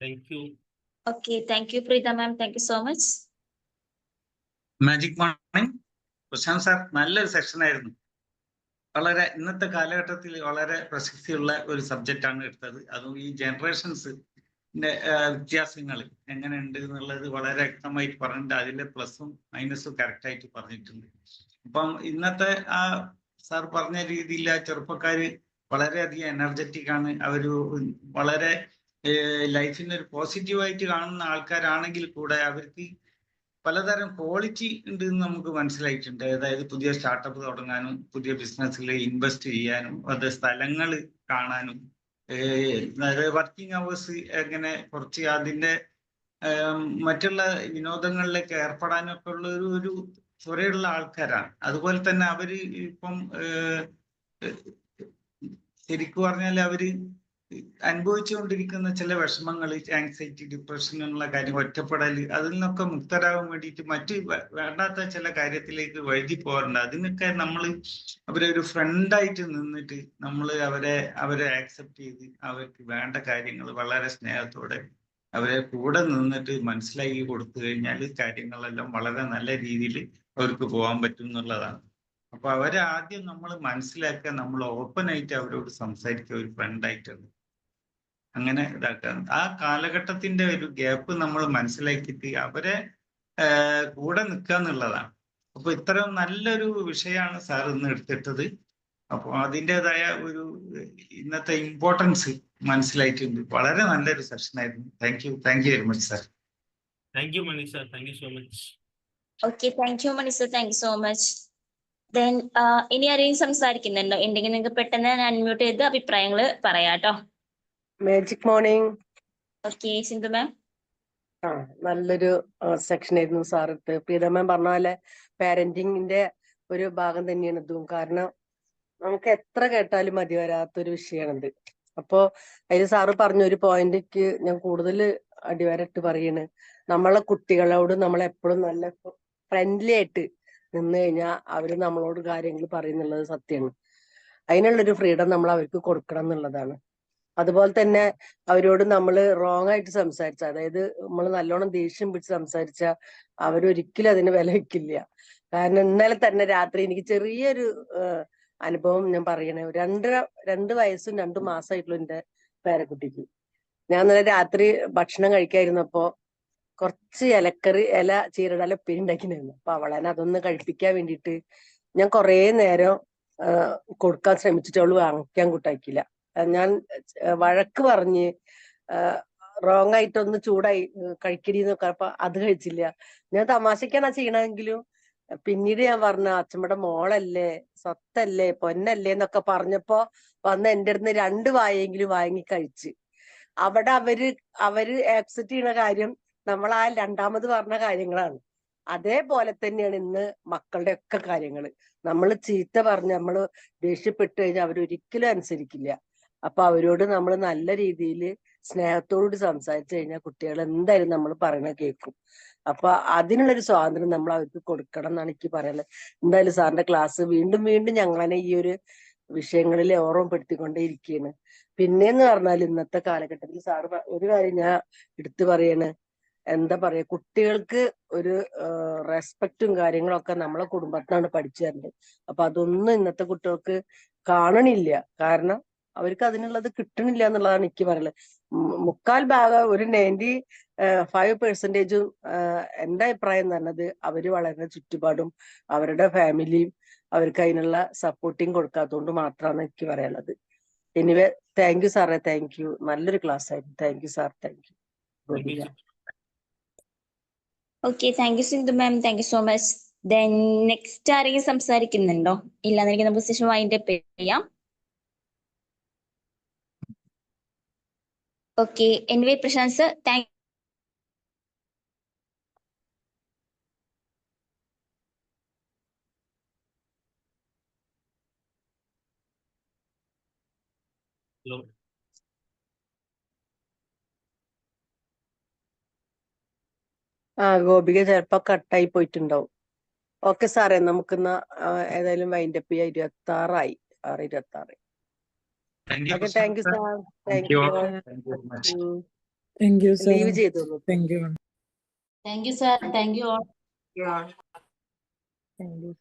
Thank you. Okay, thank you Preetha ma'am, thank you so much. Magic morning Prashant sir, നല്ലൊരു സെഷൻ ആയിരുന്നു. വളരെ ഇന്നത്തെ കാലഘട്ടത്തിൽ വളരെ പ്രസക്തിയുള്ള ഒരു സബ്ജക്റ്റ് ആണ് എടുത്തത്. അതും ഈ ജനറേഷൻസിന്റെ വ്യത്യാസങ്ങൾ എങ്ങനെയുണ്ട് എന്നുള്ളത് വളരെ വ്യക്തമായിട്ട് പറഞ്ഞിട്ട് അതിലെ പ്ലസും മൈനസും കറക്റ്റായിട്ട് പറഞ്ഞിട്ടുണ്ട്. അപ്പം ഇന്നത്തെ ആ സാർ പറഞ്ഞ രീതിയിൽ ആ ചെറുപ്പക്കാര് വളരെയധികം എനർജറ്റിക് ആണ്. അവര് വളരെ ലൈഫിനെ ഒരു പോസിറ്റീവായിട്ട് കാണുന്ന ആൾക്കാരാണെങ്കിൽ കൂടെ അവർക്ക് പലതരം ക്വാളിറ്റി ഉണ്ട് എന്ന് നമുക്ക് മനസ്സിലായിട്ടുണ്ട്. അതായത് പുതിയ സ്റ്റാർട്ടപ്പ് തുടങ്ങാനും പുതിയ ബിസിനസ്സിൽ ഇൻവെസ്റ്റ് ചെയ്യാനും അത് സ്ഥലങ്ങൾ കാണാനും വർക്കിംഗ് അവേഴ്സ് എങ്ങനെ കുറച്ച് അതിൻ്റെ മറ്റുള്ള വിനോദങ്ങളിലേക്ക് ഏർപ്പെടാനും ഒക്കെ ഉള്ള ഒരു ചൊരയുള്ള ആൾക്കാരാണ്. അതുപോലെ തന്നെ അവര് ഇപ്പം ശരിക്കും പറഞ്ഞാൽ അവര് അനുഭവിച്ചുകൊണ്ടിരിക്കുന്ന ചില വിഷമങ്ങൾ, ആങ്സൈറ്റി, ഡിപ്രഷൻ എന്നുള്ള കാര്യം, ഒറ്റപ്പെടൽ, അതിൽ നിന്നൊക്കെ മുക്തരാകാൻ വേണ്ടിയിട്ട് മറ്റ് വേണ്ടാത്ത ചില കാര്യത്തിലേക്ക് വഴുതി പോകാറുണ്ട്. അതിനൊക്കെ നമ്മൾ അവരെ ഒരു ഫ്രണ്ടായിട്ട് നിന്നിട്ട് നമ്മൾ അവരെ ആക്സെപ്റ്റ് ചെയ്ത് അവർക്ക് വേണ്ട കാര്യങ്ങൾ വളരെ സ്നേഹത്തോടെ അവരെ കൂടെ നിന്നിട്ട് മനസ്സിലാക്കി കൊടുത്തു കഴിഞ്ഞാൽ കാര്യങ്ങളെല്ലാം വളരെ നല്ല രീതിയിൽ അവർക്ക് പോകാൻ പറ്റും എന്നുള്ളതാണ്. അപ്പൊ അവരെ ആദ്യം നമ്മൾ മനസ്സിലാക്കുക, നമ്മൾ ഓപ്പണായിട്ട് അവരോട് സംസാരിക്കുക, ഒരു ഫ്രണ്ടായിട്ടാണ് അങ്ങനെ ഇതാക്കുക. ആ കാലഘട്ടത്തിന്റെ ഒരു ഗ്യാപ്പ് നമ്മൾ മനസ്സിലാക്കിയിട്ട് അവരെ കൂടെ നിൽക്കുക എന്നുള്ളതാണ്. അപ്പൊ ഇത്തരം നല്ലൊരു വിഷയമാണ് സാർ ഇന്ന് എടുത്തിട്ടത്. അപ്പോൾ അതിൻ്റെതായ ഒരു ഇന്നത്തെ ഇമ്പോർട്ടൻസ് മനസ്സിലായിട്ടുണ്ട്. വളരെ നല്ലൊരു സെഷൻ ആയിരുന്നു. Thank you very much sir. Thank you Mani sir, thank you so much. Okay, thank you Mani sir, thank you so much. Then ഇനി ആരെയും സംസാരിക്കുന്നുണ്ടോ? എന്തെങ്കിലും നിങ്ങൾക്ക് പെട്ടെന്ന് അൺമ്യൂട്ട് ചെയ്ത് അഭിപ്രായങ്ങൾ പറയാട്ടോ. Magic morning. ഓക്കെ, സിന്ധു മാം. നല്ലൊരു സെക്ഷൻ ആയിരുന്നു സാർ ഇട്ട്. പ്രീത മാം പറഞ്ഞ പോലെ പാരന്റിങ്ങിന്റെ ഒരു ഭാഗം തന്നെയാണ് ഇതും. കാരണം നമുക്ക് എത്ര കേട്ടാലും മതി വരാത്തൊരു വിഷയമാണിത്. അപ്പോ അതിൽ സാറ് പറഞ്ഞ ഒരു പോയിന്റിക്ക് ഞാൻ കൂടുതൽ അടിവരട്ട് പറയാണ്. നമ്മളെ കുട്ടികളോട് നമ്മളെപ്പോഴും നല്ല ഫ്രണ്ട്ലി ആയിട്ട് നിന്ന് കഴിഞ്ഞാൽ അവര് നമ്മളോട് കാര്യങ്ങൾ പറയുന്നുള്ളത് സത്യമാണ്. അതിനുള്ളൊരു ഫ്രീഡം നമ്മൾ അവർക്ക് കൊടുക്കണം എന്നുള്ളതാണ്. അതുപോലെ തന്നെ അവരോട് നമ്മൾ റോങ് ആയിട്ട് സംസാരിച്ച, അതായത് നമ്മൾ നല്ലോണം ദേഷ്യം പിടിച്ച് സംസാരിച്ച അവരൊരിക്കലും അതിന് വില വെക്കില്ല. കാരണം ഇന്നലെ തന്നെ രാത്രി എനിക്ക് ചെറിയൊരു അനുഭവം ഞാൻ പറയണേ. 2 വയസ്സും 2 മാസമായിട്ടുള്ള എന്റെ പേരക്കുട്ടിക്ക് ഞാൻ ഇന്നലെ രാത്രി ഭക്ഷണം കഴിക്കായിരുന്നപ്പോ കുറച്ച് ഇല ചീരടല ഉപ്പേരി ഉണ്ടാക്കിയിരുന്നു. അപ്പൊ അവളെ അതൊന്ന് കഴിപ്പിക്കാൻ വേണ്ടിയിട്ട് ഞാൻ കുറേ നേരം കൊടുക്കാൻ ശ്രമിച്ചിട്ട് അവള് വാങ്ങിക്കാൻ കൂട്ടാക്കിയില്ല. ഞാൻ വഴക്ക് പറഞ്ഞ് റോങ് ആയിട്ടൊന്ന് ചൂടായി കഴിക്കരീന്നൊക്കെ, അപ്പൊ അത് കഴിച്ചില്ല. ഞാൻ തമാശക്കാണ് ചെയ്യണമെങ്കിലും പിന്നീട് ഞാൻ പറഞ്ഞ അച്ഛമ്മയുടെ മോളല്ലേ, സ്വത്തല്ലേ, പൊന്നല്ലേ എന്നൊക്കെ പറഞ്ഞപ്പോ വന്ന് എന്റെ അടുത്ത് 2 വായെങ്കിലും വാങ്ങി കഴിച്ച്. അവിടെ അവര് ആക്സെപ്റ്റ് ചെയ്യുന്ന കാര്യം നമ്മൾ ആ രണ്ടാമത് പറഞ്ഞ കാര്യങ്ങളാണ്. അതേപോലെ തന്നെയാണ് ഇന്ന് മക്കളുടെ ഒക്കെ കാര്യങ്ങള്. നമ്മൾ ചീത്ത പറഞ്ഞ് നമ്മള് ദേഷ്യപ്പെട്ടു കഴിഞ്ഞാൽ അവരൊരിക്കലും അനുസരിക്കില്ല. അപ്പൊ അവരോട് നമ്മൾ നല്ല രീതിയിൽ സ്നേഹത്തോട് സംസാരിച്ചു കഴിഞ്ഞാൽ കുട്ടികൾ എന്തായാലും നമ്മൾ പറയണ കേൾക്കും. അപ്പൊ അതിനുള്ളൊരു സ്വാതന്ത്ര്യം നമ്മൾ അവർക്ക് കൊടുക്കണം എന്നാണ് എനിക്ക് പറയാനുള്ളത്. എന്തായാലും സാറിന്റെ ക്ലാസ് വീണ്ടും വീണ്ടും ഞങ്ങളെ ഈ ഒരു വിഷയങ്ങളിൽ ഓർമ്മപ്പെടുത്തിക്കൊണ്ടേ ഇരിക്കുകയാണ്. പിന്നെന്ന് പറഞ്ഞാൽ ഇന്നത്തെ കാലഘട്ടത്തിൽ സാറ് ഒരു കാര്യം ഞാൻ എടുത്തു പറയാണ്, എന്താ പറയാ, കുട്ടികൾക്ക് ഒരു റെസ്പെക്റ്റും കാര്യങ്ങളൊക്കെ നമ്മളെ കുടുംബത്തിനാണ് പഠിച്ചു തരുന്നത്. അപ്പൊ അതൊന്നും ഇന്നത്തെ കുട്ടികൾക്ക് കാണണില്ല. കാരണം അവർക്ക് അതിനുള്ളത് കിട്ടണില്ല എന്നുള്ളതാണ് എനിക്ക് പറയുന്നത്. 3/4 ഒരു 95% എന്റെ അഭിപ്രായം പറഞ്ഞത് അവര് വളരുന്ന ചുറ്റുപാടും അവരുടെ ഫാമിലിയും അവർക്ക് അതിനുള്ള സപ്പോർട്ടിങ് കൊടുക്കാത്തതുകൊണ്ട് മാത്രമാണ് എനിക്ക് പറയാനുള്ളത്. എനിവേ താങ്ക് യു സാറേ, താങ്ക് യു. നല്ലൊരു ക്ലാസ് ആയിരുന്നു. Thank you sir, thank you. Okay, thank you Sindhu ma'am, thank you so much. Then next ആരെങ്കിലും സംസാരിക്കുന്നുണ്ടോ? ഇല്ലാന്നെങ്കിൽ നമുക്ക് സെഷൻ വൈൻഡ് അപ്പ് ചെയ്യാം. Okay, anyway Prashant sir, thank hello. Gopika ചിലപ്പോ കട്ടായി പോയിട്ടുണ്ടാവും. ഓക്കെ സാറേ, നമുക്കിന്ന് ഏതായാലും വൈൻഡപ്പ് ചെയ്യാം. 26 6:26. Okay, thank you sir, thank U. Thank you, sir. Leave ചെയ്തോളൂ. Thank you. Thank you sir, thank you all. Thank you.